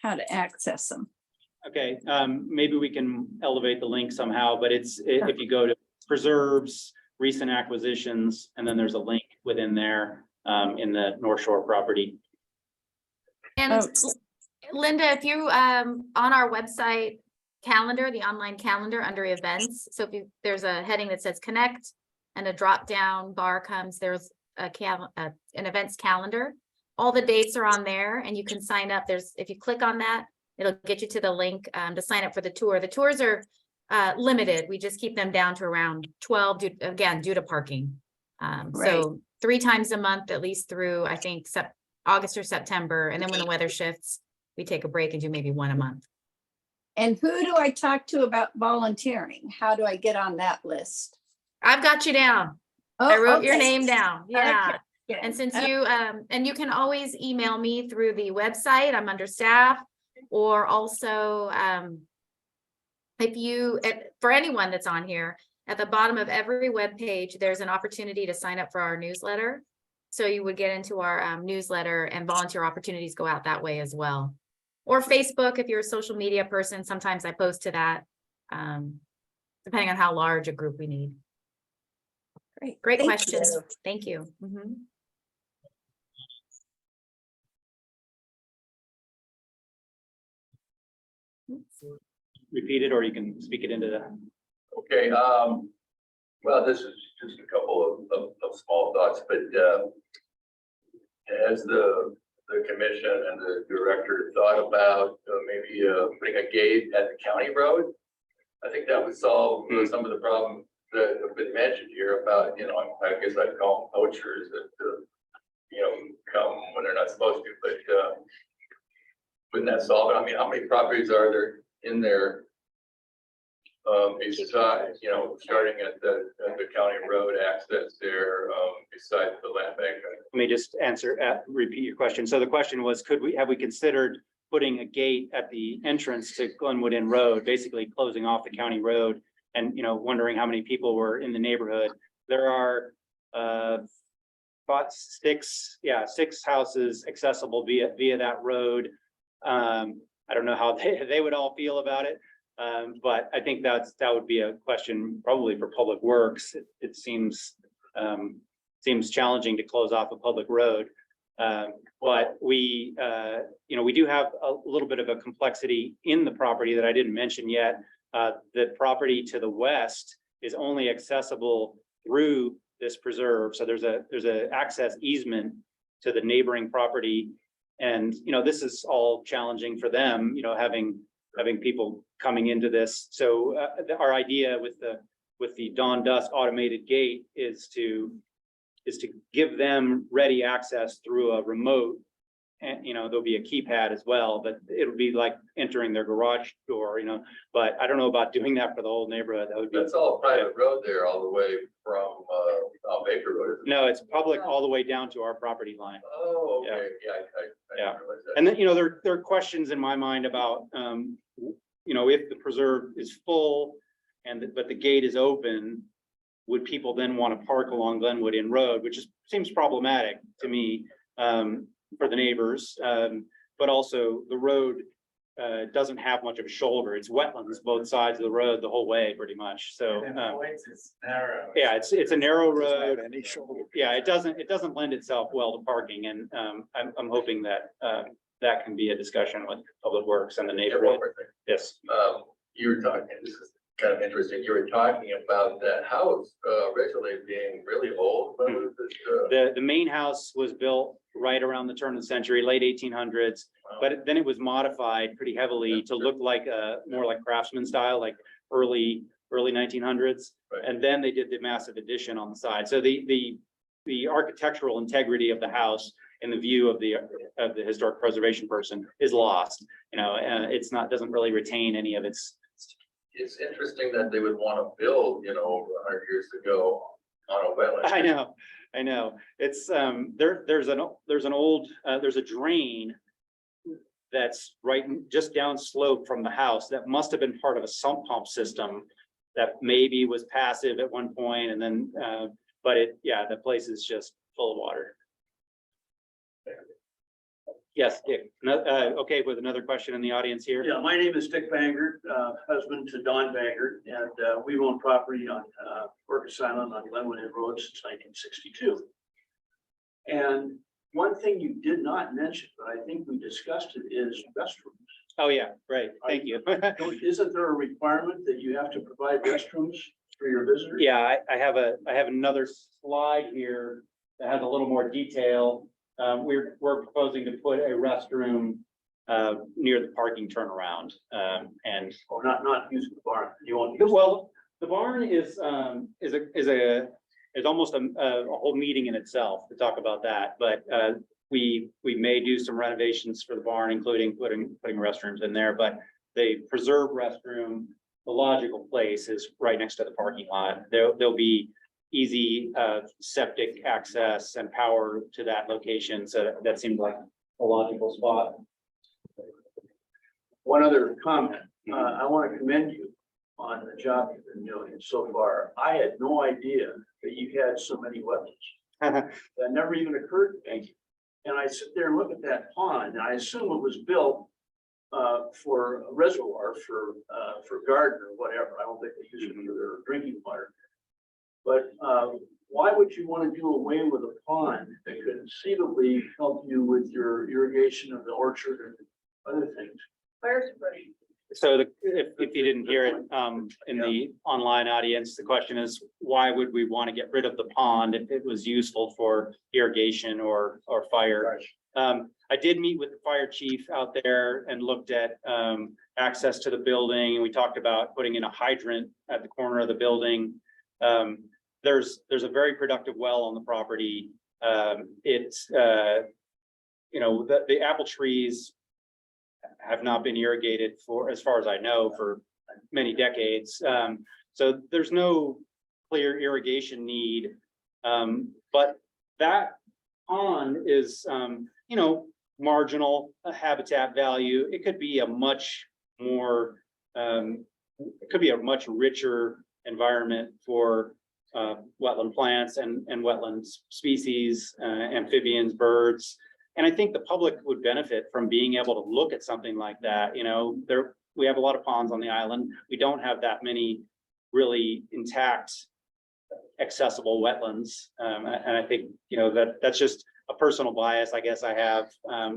how to access them. Okay, maybe we can elevate the link somehow, but if you go to preserves, recent acquisitions, and then there's a link within there in the North Shore property. And Linda, if you on our website calendar, the online calendar under events, so if there's a heading that says connect and a drop down bar comes, there's an events calendar. All the dates are on there and you can sign up. If you click on that, it'll get you to the link to sign up for the tour. The tours are limited. We just keep them down to around 12 due to parking. So 3 times a month, at least through, I think, August or September. And then when the weather shifts, we take a break and do maybe 1 a month. And who do I talk to about volunteering? How do I get on that list? I've got you down. Oh, I wrote your name down. Yeah. Okay. Yeah. And since you, and you can always email me through the website, I'm under staff, or also, for anyone that's on here, at the bottom of every web page, there's an opportunity to sign up for our newsletter. So you would get into our newsletter, and volunteer opportunities go out that way as well. Or Facebook, if you're a social media person, sometimes I post to that. Depending on how large a group we need. Great Thank questions. you. Thank you. Mhm. Repeat it, or you can speak it into the. Okay, well, this is just a couple of small thoughts, but, has the commission and the director thought about maybe putting a gate at the county road? I think that would solve some of the problems that have been mentioned here about, you know, I guess I'd call them poachers that, you know, come when they're not supposed to, but wouldn't that solve it? I mean, how many properties are there in there? Besides, you know, starting at the county road access there, besides the land bank. Let me just repeat your question. So the question was, have we considered putting a gate at the entrance to Glenwood Inn Road, basically closing off the county road, and, you know, wondering how many people were in the neighborhood? There are about six houses accessible via that road. I don't know how they would all feel about it. But I think that would be a question probably for Public Works. It seems challenging to close off a public road. But we, you know, we do have a little bit of a complexity in the property that I didn't mention yet. The property to the west is only accessible through this preserve. So there's a access easement to the neighboring property. And, you know, this is all challenging for them, you know, having people coming into this. So our idea with the dawn dusk automated gate is to give them ready access through a remote. And, you know, there'll be a keypad as well, but it'll be like entering their garage door, you know, but I don't know about doing that for the whole neighborhood. That would be. That's all private road there, all the way from Baker Road. No, it's public all the way down to our property line. Oh, okay, yeah, I Yeah. didn't realize that. And then, you know, there are questions in my mind about, you know, if the preserve is full but the gate is open, would people then want to park along Glenwood Inn Road, which seems problematic to me, for the neighbors. But also the road doesn't have much of a shoulder. It's wetlands both sides of the road the whole way pretty much. So It's narrow. yeah, it's a narrow road. Any shoulder. Yeah, it doesn't lend itself well to parking, and I'm hoping that that can be a discussion with Public Works and the Yeah, one neighborhood. more thing. Yes. You were talking, this is kind of interesting, you were talking about that house originally being really old. When was it, The main house was built right around the turn of the century, late 1800s, but then it was modified pretty heavily to look like more like craftsman style, like early 1900s. Right. And then they did the massive addition on the side. So the architectural integrity of the house in the view of the historic preservation person is lost. You know, it's not, doesn't really retain any of its. It's interesting that they would want to build, you know, over 100 years ago on a wetland. I know. It's there's a drain that's just down slope from the house that must have been part of a sump pump system that maybe was passive at one point, and then but the place is just full of water. Yes, Dick. Okay, with another question in the audience here. Yeah, my name is Dick Banger, husband to Don Banger, and we've owned property on Orcas Island on Glenwood Inn Road since 1962. And one thing you did not mention, but I think we discussed it, is restrooms. Oh, yeah, right. Thank you. Isn't there a requirement that you have to provide restrooms for your visitors? Yeah, I have another slide here that has a little more detail. We're proposing to put a restroom near the parking turnaround, and Or not using the barn? You won't use. well, the barn is almost a whole meeting in itself to talk about that. But we may do some renovations for the barn, including putting restrooms in there. But the preserve restroom, the logical place is right next to the parking lot. There'll be easy septic access and power to that location. So that seemed like a logical spot. One other comment, I want to commend you on the job you've been doing so far. I had no idea that you had so many wetlands. That never even occurred to me. And I sit there and look at that pond, and I assume it was built for a reservoir, for garden or whatever. I don't think they use it for their drinking water. But, why would you want to do away with a pond that could conceivably help you with your irrigation of the orchard and other things? Fire suppression. So if you didn't hear it, in the online audience, the question is, why would we want to get rid of the pond if it was useful for irrigation or fire? I did meet with the fire chief out there and looked at, access to the building, and we talked about putting in a hydrant at the corner of the building. There's a very productive well on the property. It's, you know, the apple trees have not been irrigated for, as far as I know, for many decades. So there's no clear irrigation need. But that pond is, you know, marginal habitat value. It could be a much more, it could be a much richer environment for wetland plants and wetland species, amphibians, birds. And I think the public would benefit from being able to look at something like that. You know, we have a lot of ponds on the island. We don't have that many really intact, accessible wetlands. And I think, you know, that's just a personal bias, I guess I have,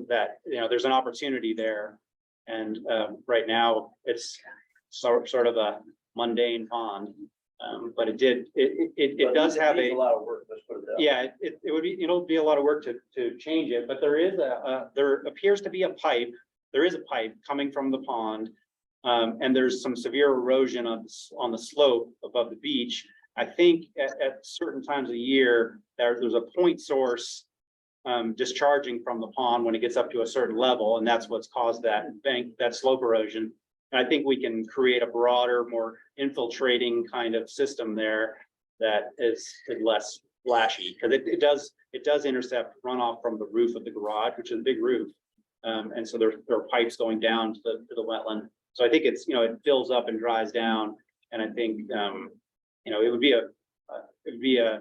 that, you know, there's an opportunity there. And right now it's sort of a mundane pond. But it does have a lot of work, let's put it that way. yeah, it'll be a lot of work to change it, but there is there appears to be a pipe. There is a pipe coming from the pond. And there's some severe erosion on the slope above the beach. I think at certain times of the year, there's a point source discharging from the pond when it gets up to a certain level, and that's what's caused that slope erosion. And I think we can create a broader, more infiltrating kind of system there that is less flashy, because it does intercept runoff from the roof of the garage, which is a big roof. And so there are pipes going down to the wetland. So I think it's, you know, it fills up and dries down. And I think, you know, it would be a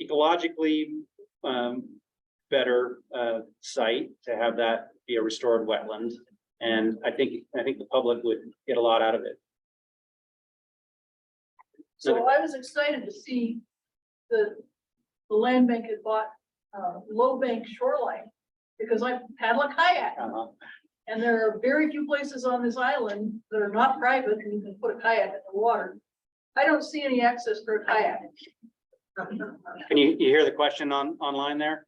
ecologically better site to have that be a restored wetland. And I think the public would get a lot out of it. So I was excited to see the land bank had bought low bank shoreline, because I paddle a kayak. And there are very few places on this island that are not private and you can put a kayak in the water. I don't see any access for a kayak. Can you hear the question online there?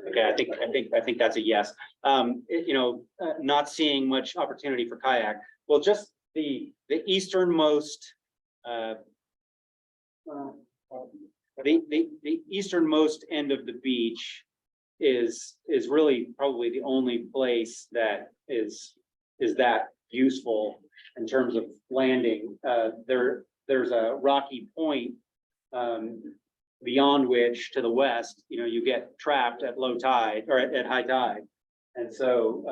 Okay, I think that's a yes. You know, not seeing much opportunity for kayak. Well, just the easternmost, the easternmost end of the beach is really probably the only place that is that useful in terms of landing. There's a rocky point beyond which, to the west, you know, you get trapped at low tide or at high tide. And so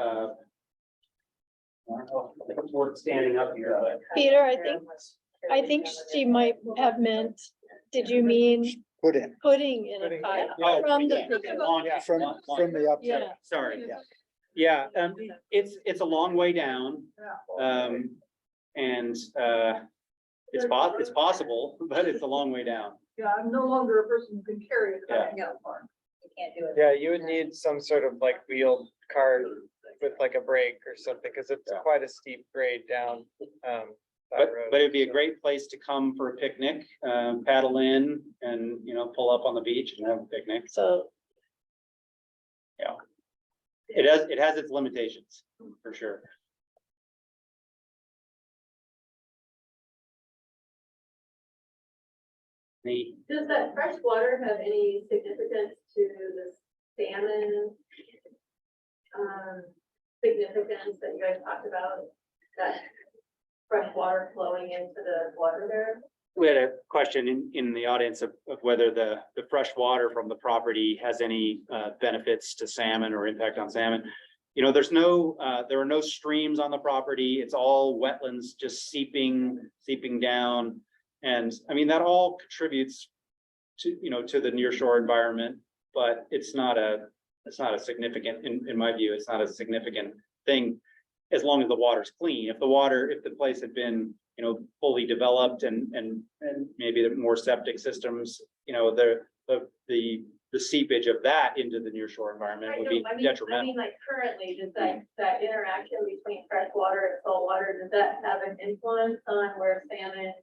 I don't know if it's worth standing up here, but Peter, I think she might have meant, did you mean putting in a kayak Oh, from the yeah. pickup? From the upside. Yeah. sorry. Yeah, it's a long way down. And it's possible, but it's a long way down. Yeah, I'm no longer a person who can carry a kayak. No, you can't do it. Yeah, you would need some sort of like wheeled cart with like a brake or something, because it's quite a steep grade down. That road. But it'd be a great place to come for a picnic, paddle in and, you know, pull up on the beach and have a picnic. So Yeah. It has its limitations, for sure. Does that fresh water have any significance to the salmon? Significance that you guys talked about, that fresh water flowing into the water there? We had a question in the audience of whether the fresh water from the property has any benefits to salmon or impact on salmon. You know, there are no streams on the property. It's all wetlands just seeping down. And I mean, that all contributes to, you know, to the nearshore environment, but it's not a it's not a significant, in my view, it's not a significant thing. As long as the water's clean, if the place had been, you know, fully developed and maybe the more septic systems, you know, the seepage of that into the near shore environment would be detrimental. like currently, does that interaction between fresh water and salt water, does that have an influence on where salmon?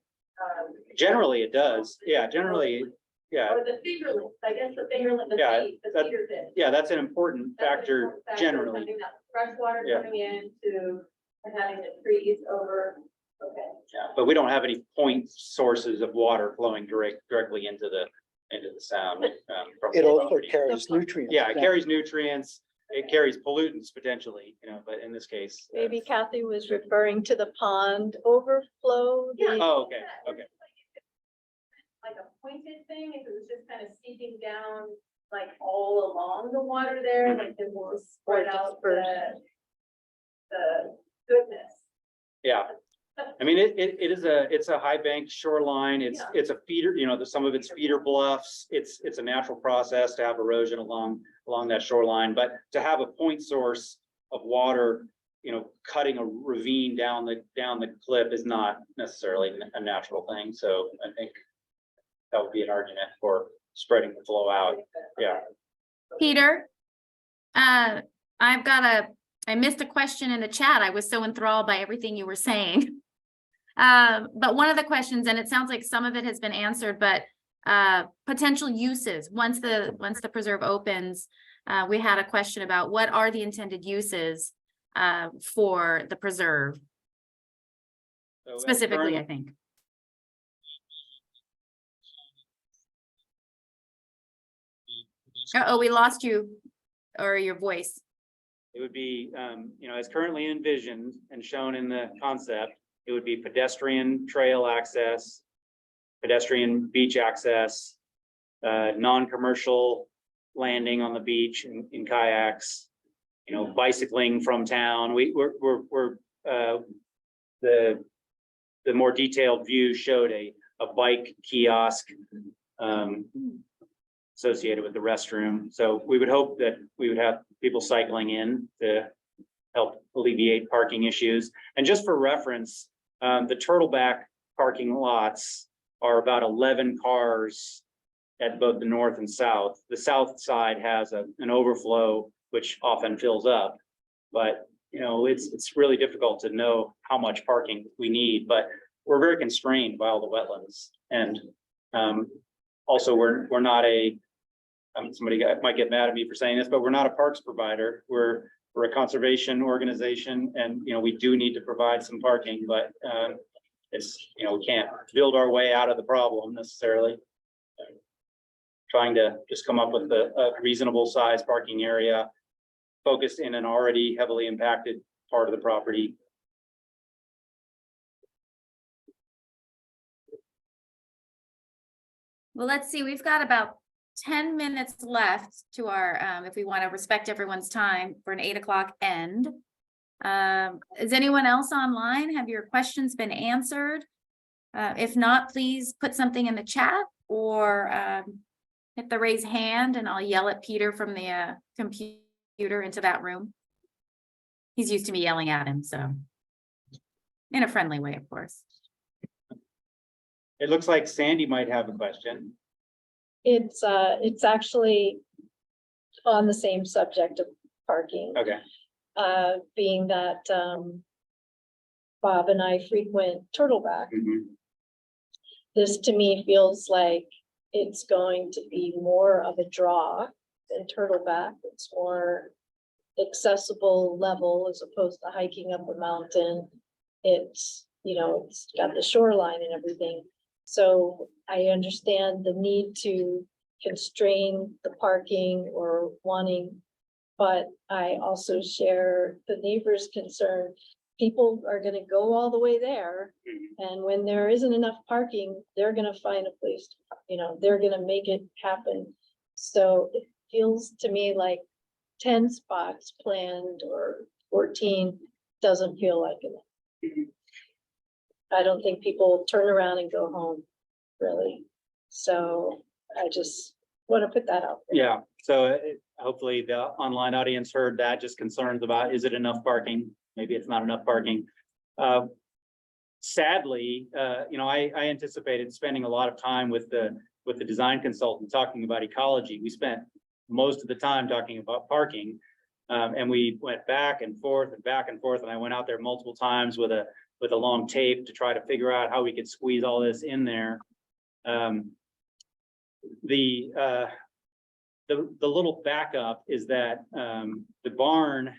Generally, it does. Yeah, generally, yeah. Or the fingerlings, I guess the fingerling, the Yeah, feed, the that- feeder fish. Yeah, that's an important That's an factor important factor, generally. having that fresh water Yeah. coming in to, and having the trees over, okay. Yeah, but we don't have any point sources of water flowing directly into the sound. From the It also property. carries nutrients. Yeah, it carries nutrients, it carries pollutants potentially, you know, but in this case. Maybe Kathy was referring to the pond overflow. Yeah. Oh, okay, okay. Like a pointed thing, if it was just kind of seeping down, like all along the water there, like it will spread out the goodness. Yeah. I mean, it's a high bank shoreline. It's a feeder, you know, some of it's feeder bluffs. It's a natural process to have erosion along that shoreline, but to have a point source of water, you know, cutting a ravine down the cliff is not necessarily a natural thing. So I think that would be an argument for spreading the flow out. Yeah. Peter, I missed a question in the chat. I was so enthralled by everything you were saying. But one of the questions, and it sounds like some of it has been answered, but potential uses, once the preserve opens, we had a question about what are the intended uses for the preserve So specifically, I think. Oh, we lost you or your voice. It would be, you know, as currently envisioned and shown in the concept, it would be pedestrian trail access, pedestrian beach access, non-commercial landing on the beach in kayaks, you know, bicycling from town. The more detailed view showed a bike kiosk associated with the restroom. So we would hope that we would have people cycling in to help alleviate parking issues. And just for reference, the Turtleback parking lots are about 11 cars at both the north and south. The south side has an overflow, which often fills up. But, you know, it's really difficult to know how much parking we need, but we're very constrained by all the wetlands. And also we're not somebody might get mad at me for saying this, but we're not a parks provider. We're a conservation organization, and, you know, we do need to provide some parking, but it's, you know, we can't build our way out of the problem necessarily. Trying to just come up with a reasonable size parking area focused in an already heavily impacted part of the property. Well, let's see, we've got about 10 minutes left to our, if we want to respect everyone's time for an 8 o'clock end. Is anyone else online? Have your questions been answered? If not, please put something in the chat or hit the raise hand and I'll yell at Peter from the computer into that room. He's used to me yelling at him, so in a friendly way, of course. It looks like Sandy might have a question. It's actually on the same subject of parking. Okay. Being that, Bob and I frequent Turtleback. Mhm. This to me feels like it's going to be more of a draw than Turtleback. It's more accessible level as opposed to hiking up a mountain. It's, you know, it's got the shoreline and everything. So I understand the need to constrain the parking or wanting, but I also share the neighbor's concern. People are gonna go all the way there, and when there isn't enough parking, they're gonna find a place, you know, they're gonna make it happen. So it feels to me like 10 spots planned or 14 doesn't feel like enough. I don't think people turn around and go home, really. So I just, Want to put that out there. Yeah, so hopefully the online audience heard that, just concerns about, is it enough parking? Maybe it's not enough parking. Sadly, I anticipated spending a lot of time with the design consultant talking about ecology. We spent most of the time talking about parking. And we went back and forth and back and forth, and I went out there multiple times with a long tape to try to figure out how we could squeeze all this in there. The little backup is that the barn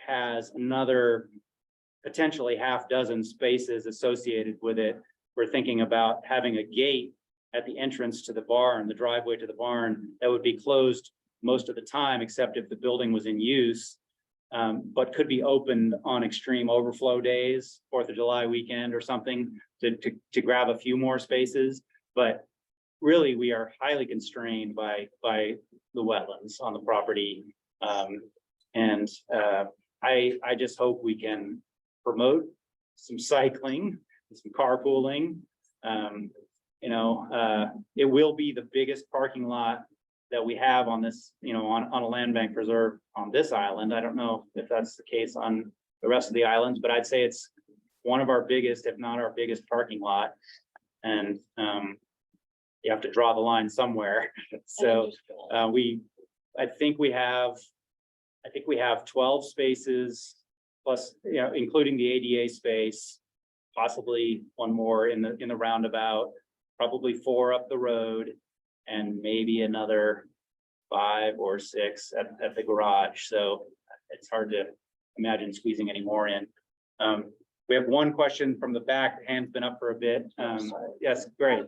has another potentially half dozen spaces associated with it. We're thinking about having a gate at the entrance to the barn, the driveway to the barn, that would be closed most of the time, except if the building was in use, but could be opened on extreme overflow days, 4th of July weekend or something, to grab a few more spaces. But really, we are highly constrained by the wetlands on the property. I just hope we can promote some cycling, some carpooling. It will be the biggest parking lot that we have on this, on a land bank preserve on this island. I don't know if that's the case on the rest of the islands, but I'd say it's one of our biggest, if not our biggest parking lot. And you have to draw the line somewhere. So I think we have 12 spaces plus, including the ADA space, possibly one more in the roundabout, probably 4 up the road, and maybe another 5 or 6 at the garage. So it's hard to imagine squeezing any more in. We have one question from the back. The hand's been up for a bit. Yes, great.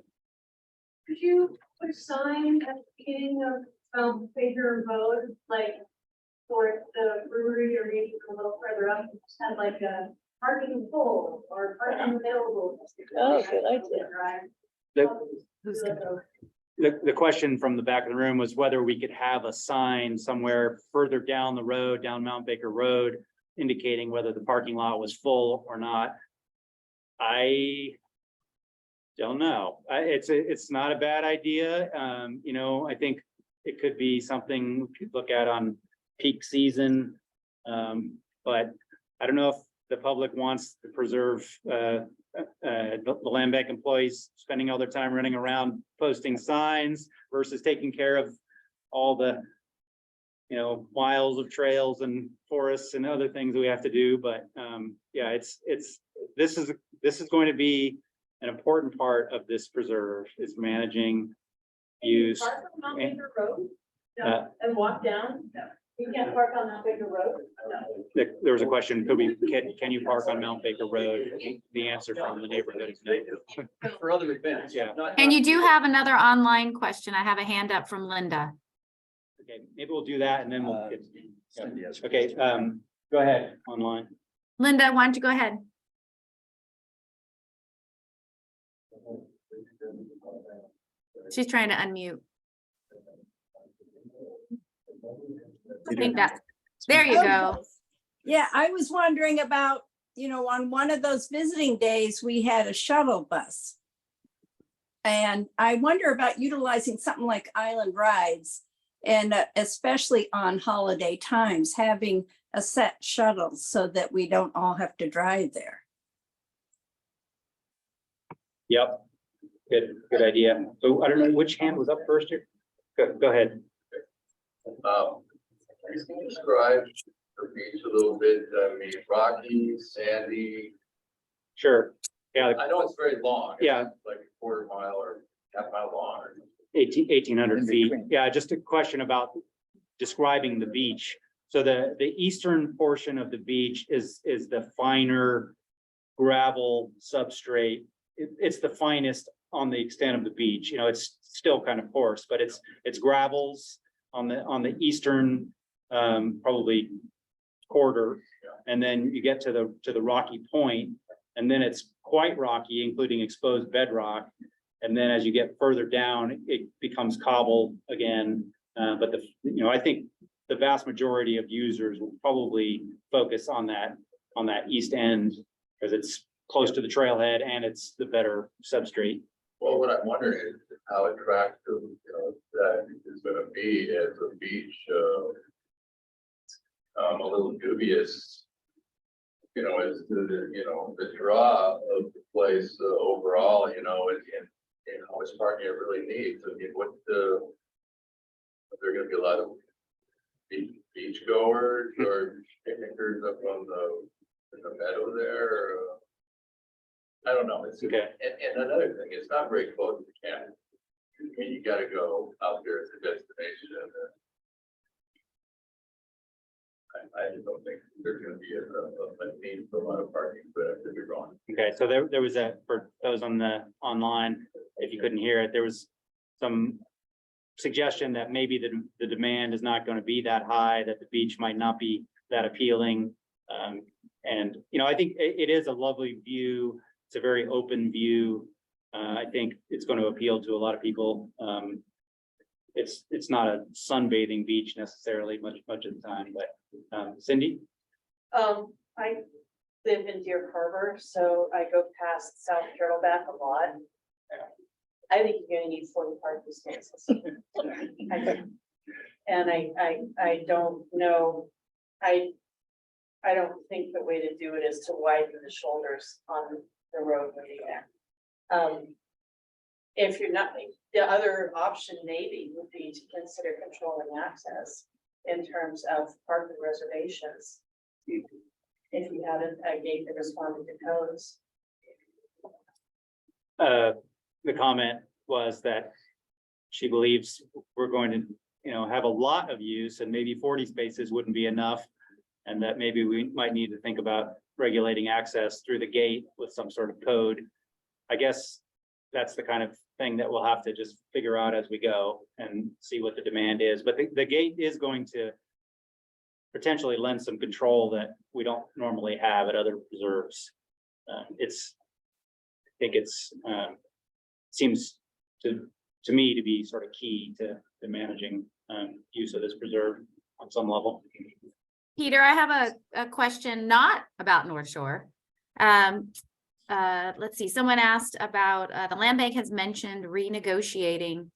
Could you put a sign at the beginning of Baker Road, like for the brewery, or maybe a little further up, just have like a parking full or parking available? Oh, good idea. The question from the back of the room was whether we could have a sign somewhere further down the road, down Mount Baker Road, indicating whether the parking lot was full or not. I don't know. It's not a bad idea. I think it could be something we could look at on peak season. But I don't know if the public wants to preserve the land bank employees spending all their time running around posting signs versus taking care of all the miles of trails and forests and other things that we have to do. But yeah, this is going to be an important part of this preserve, is managing use. Park on Mount Baker Road, and walk down. You can't park on Mount Baker Road. There was a question, can you park on Mount Baker Road? The answer from the neighborhood is no. For other events. Yeah. And you do have another online question. I have a hand up from Linda. Okay, maybe we'll do that and then we'll get. Okay, go ahead online. Linda, why don't you go ahead? She's trying to unmute. I think that, there you go. Yeah, I was wondering about, on one of those visiting days, we had a shuttle bus. And I wonder about utilizing something like Island Rides, and especially on holiday times, having a set shuttle so that we don't all have to drive there. Yep, good idea. So I don't know which hand was up first here. Go ahead. Can you describe the beach a little bit? I mean, rocky, sandy. Sure. Yeah, I know it's very long. Yeah. It's like a quarter mile or half mile long. 1,800 feet. Yeah, just a question about describing the beach. So the eastern portion of the beach is the finer gravel substrate. It's the finest on the extent of the beach. It's still kind of coarse, but it's gravels on the eastern probably quarter, and then you get to the rocky point, and then it's quite rocky, including exposed bedrock. And then as you get further down, it becomes cobble again. But I think the vast majority of users will probably focus on that east end because it's close to the trailhead and it's the better substrate. Well, what I'm wondering is, how attractive, that is gonna be as a beach. I'm a little dubious, as to the draw of the place overall, and how much parking it really needs. I mean, are there gonna be a lot of beach goers or picnickers up on in the meadow there? Or, I don't know. It's Okay. And another thing, it's not very close to camp. I mean, you gotta go out there as a destination, and I just don't think there's gonna be a need for a lot of parking, but I could be wrong. Okay, so there was for those on the online, if you couldn't hear it, there was some suggestion that maybe the demand is not going to be that high, that the beach might not be that appealing. And, I think it is a lovely view. It's a very open view. I think it's going to appeal to a lot of people. It's not a sunbathing beach necessarily much of the time, but Cindy? I live in Deer Harbor, so I go past South Turtleback a lot. I think you're gonna need 40 parking spaces. And I don't know, I don't think the way to do it is to widen the shoulders on the roadway there. If you're not, the other option maybe would be to consider controlling access in terms of parking reservations. If you had a gate that responded to codes. The comment was that she believes we're going to, have a lot of use, and maybe 40 spaces wouldn't be enough. And that maybe we might need to think about regulating access through the gate with some sort of code. I guess that's the kind of thing that we'll have to just figure out as we go and see what the demand is. But the gate is going to potentially lend some control that we don't normally have at other preserves. I think it's seems to me to be sort of key to managing use of this preserve on some level. Peter, I have a question not about North Shore. Let's see, someone asked about, the land bank has mentioned renegotiating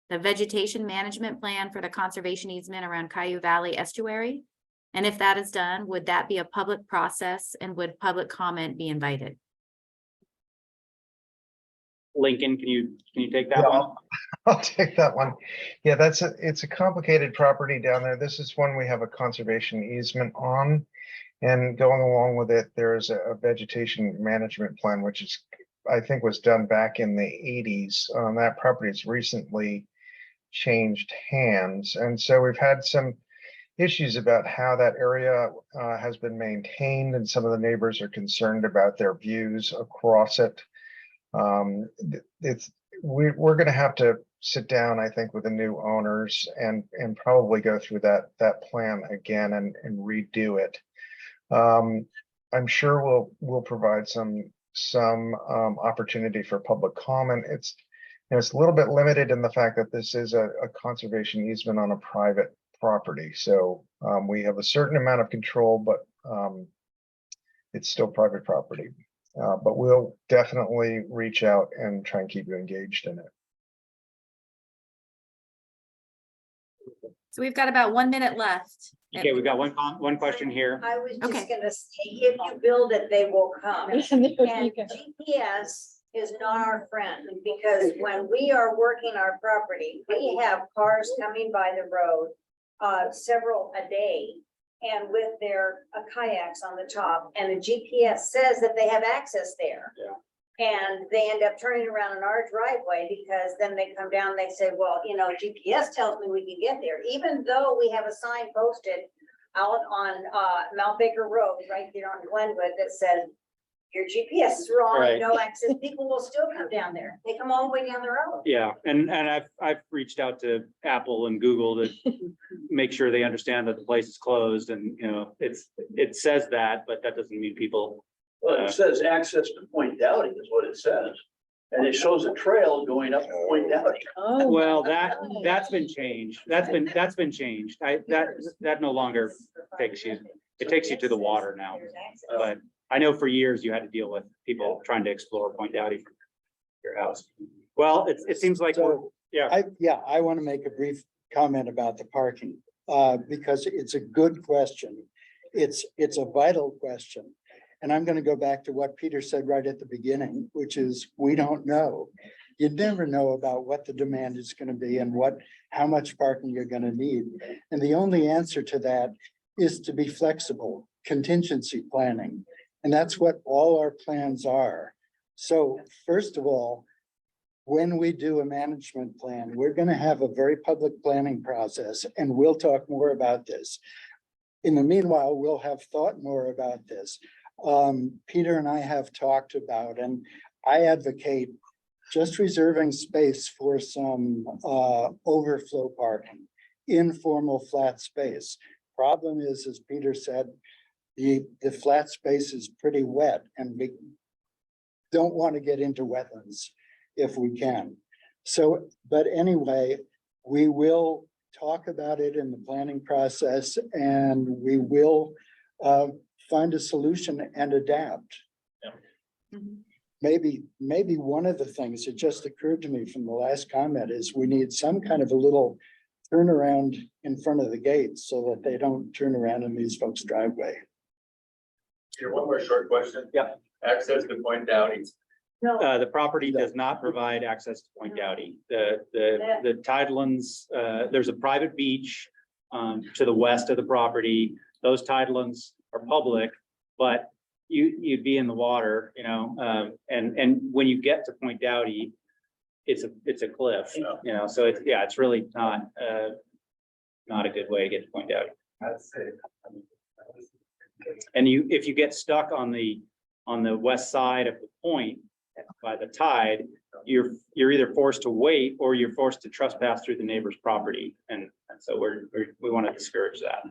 the vegetation management plan for the conservation easement around Cayuga Valley Estuary. And if that is done, would that be a public process, and would public comment be invited? Lincoln, can you take that Yeah, one? I'll take that one. Yeah, it's a complicated property down there. This is one we have a conservation easement on. And going along with it, there's a vegetation management plan, which I think was done back in the 80s. That property has recently changed hands. And so we've had some issues about how that area has been maintained, and some of the neighbors are concerned about their views across it. We're going to have to sit down, I think, with the new owners and probably go through that plan again and redo it. I'm sure we'll provide some opportunity for public comment. It's a little bit limited in the fact that this is a conservation easement on a private property. So we have a certain amount of control, but it's still private property. But we'll definitely reach out and try and keep you engaged in it. So we've got about 1 minute left. Okay, we've got one question here. I was just Okay. gonna say, if you build it, they will come. And there you And go. GPS is not our friend, because when we are working our property, we have cars coming by the road, several a day, and with their kayaks on the top, and the GPS says that they have access there. Yeah. And they end up turning around in our driveway, because then they come down, they say, well, GPS tells me we can get there, even though we have a sign posted out on Mount Baker Road, right there on Glenwood, that says your GPS is wrong, Right. no access. People will still come down there. They come all the way down the road. Yeah, and I've reached out to Apple and Google to make sure they understand that the place is closed, and it says that, but that doesn't mean people. Well, it says access to Point Downey is what it says. And it shows a trail going up to Point Downey. Oh, Well, that's been changed. That's been changed. That no longer takes you. It takes you to the water now. There's access. But I know for years you had to deal with people trying to explore Point Dowdy from your house. Well, it seems like we're, So yeah. I want to make a brief comment about the parking, because it's a good question. It's a vital question. And I'm going to go back to what Peter said right at the beginning, which is, we don't know. You never know about what the demand is going to be and how much parking you're going to need. And the only answer to that is to be flexible, contingency planning. And that's what all our plans are. So first of all, when we do a management plan, we're going to have a very public planning process, and we'll talk more about this. In the meanwhile, we'll have thought more about this. Peter and I have talked about, and I advocate just reserving space for some overflow parking, informal flat space. Problem is, as Peter said, the flat space is pretty wet, and we don't want to get into wetlands if we can. So, but anyway, we will talk about it in the planning process, and we will find a solution and adapt. Maybe one of the things that just occurred to me from the last comment is we need some kind of a little turnaround in front of the gates so that they don't turn around in these folks' driveway. Here, one more short question. Yeah. Access to Point Downey. The property does not provide access to Point Dowdy. The tidelands, there's a private beach to the west of the property. Those tidelands are public, but you'd be in the water, you know, and when you get to Point Dowdy, it's a cliff, you know, so it's really not a good way to get to Point Dowdy. And if you get stuck on the west side of the point by the tide, you're either forced to wait or you're forced to trespass through the neighbor's property, and so we want to discourage that.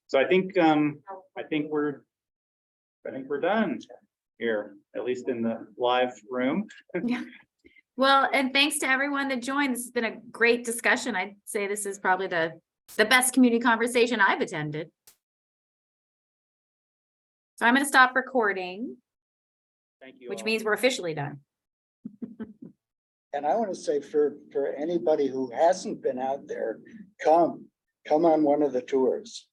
So I think we're done here, at least in the live room. Yeah. Well, and thanks to everyone that joined. This has been a great discussion. I'd say this is probably the best community conversation I've attended. So I'm going to stop recording. Thank you. Which all. means we're officially done. And I want to say for anybody who hasn't been out there, come on one of the tours.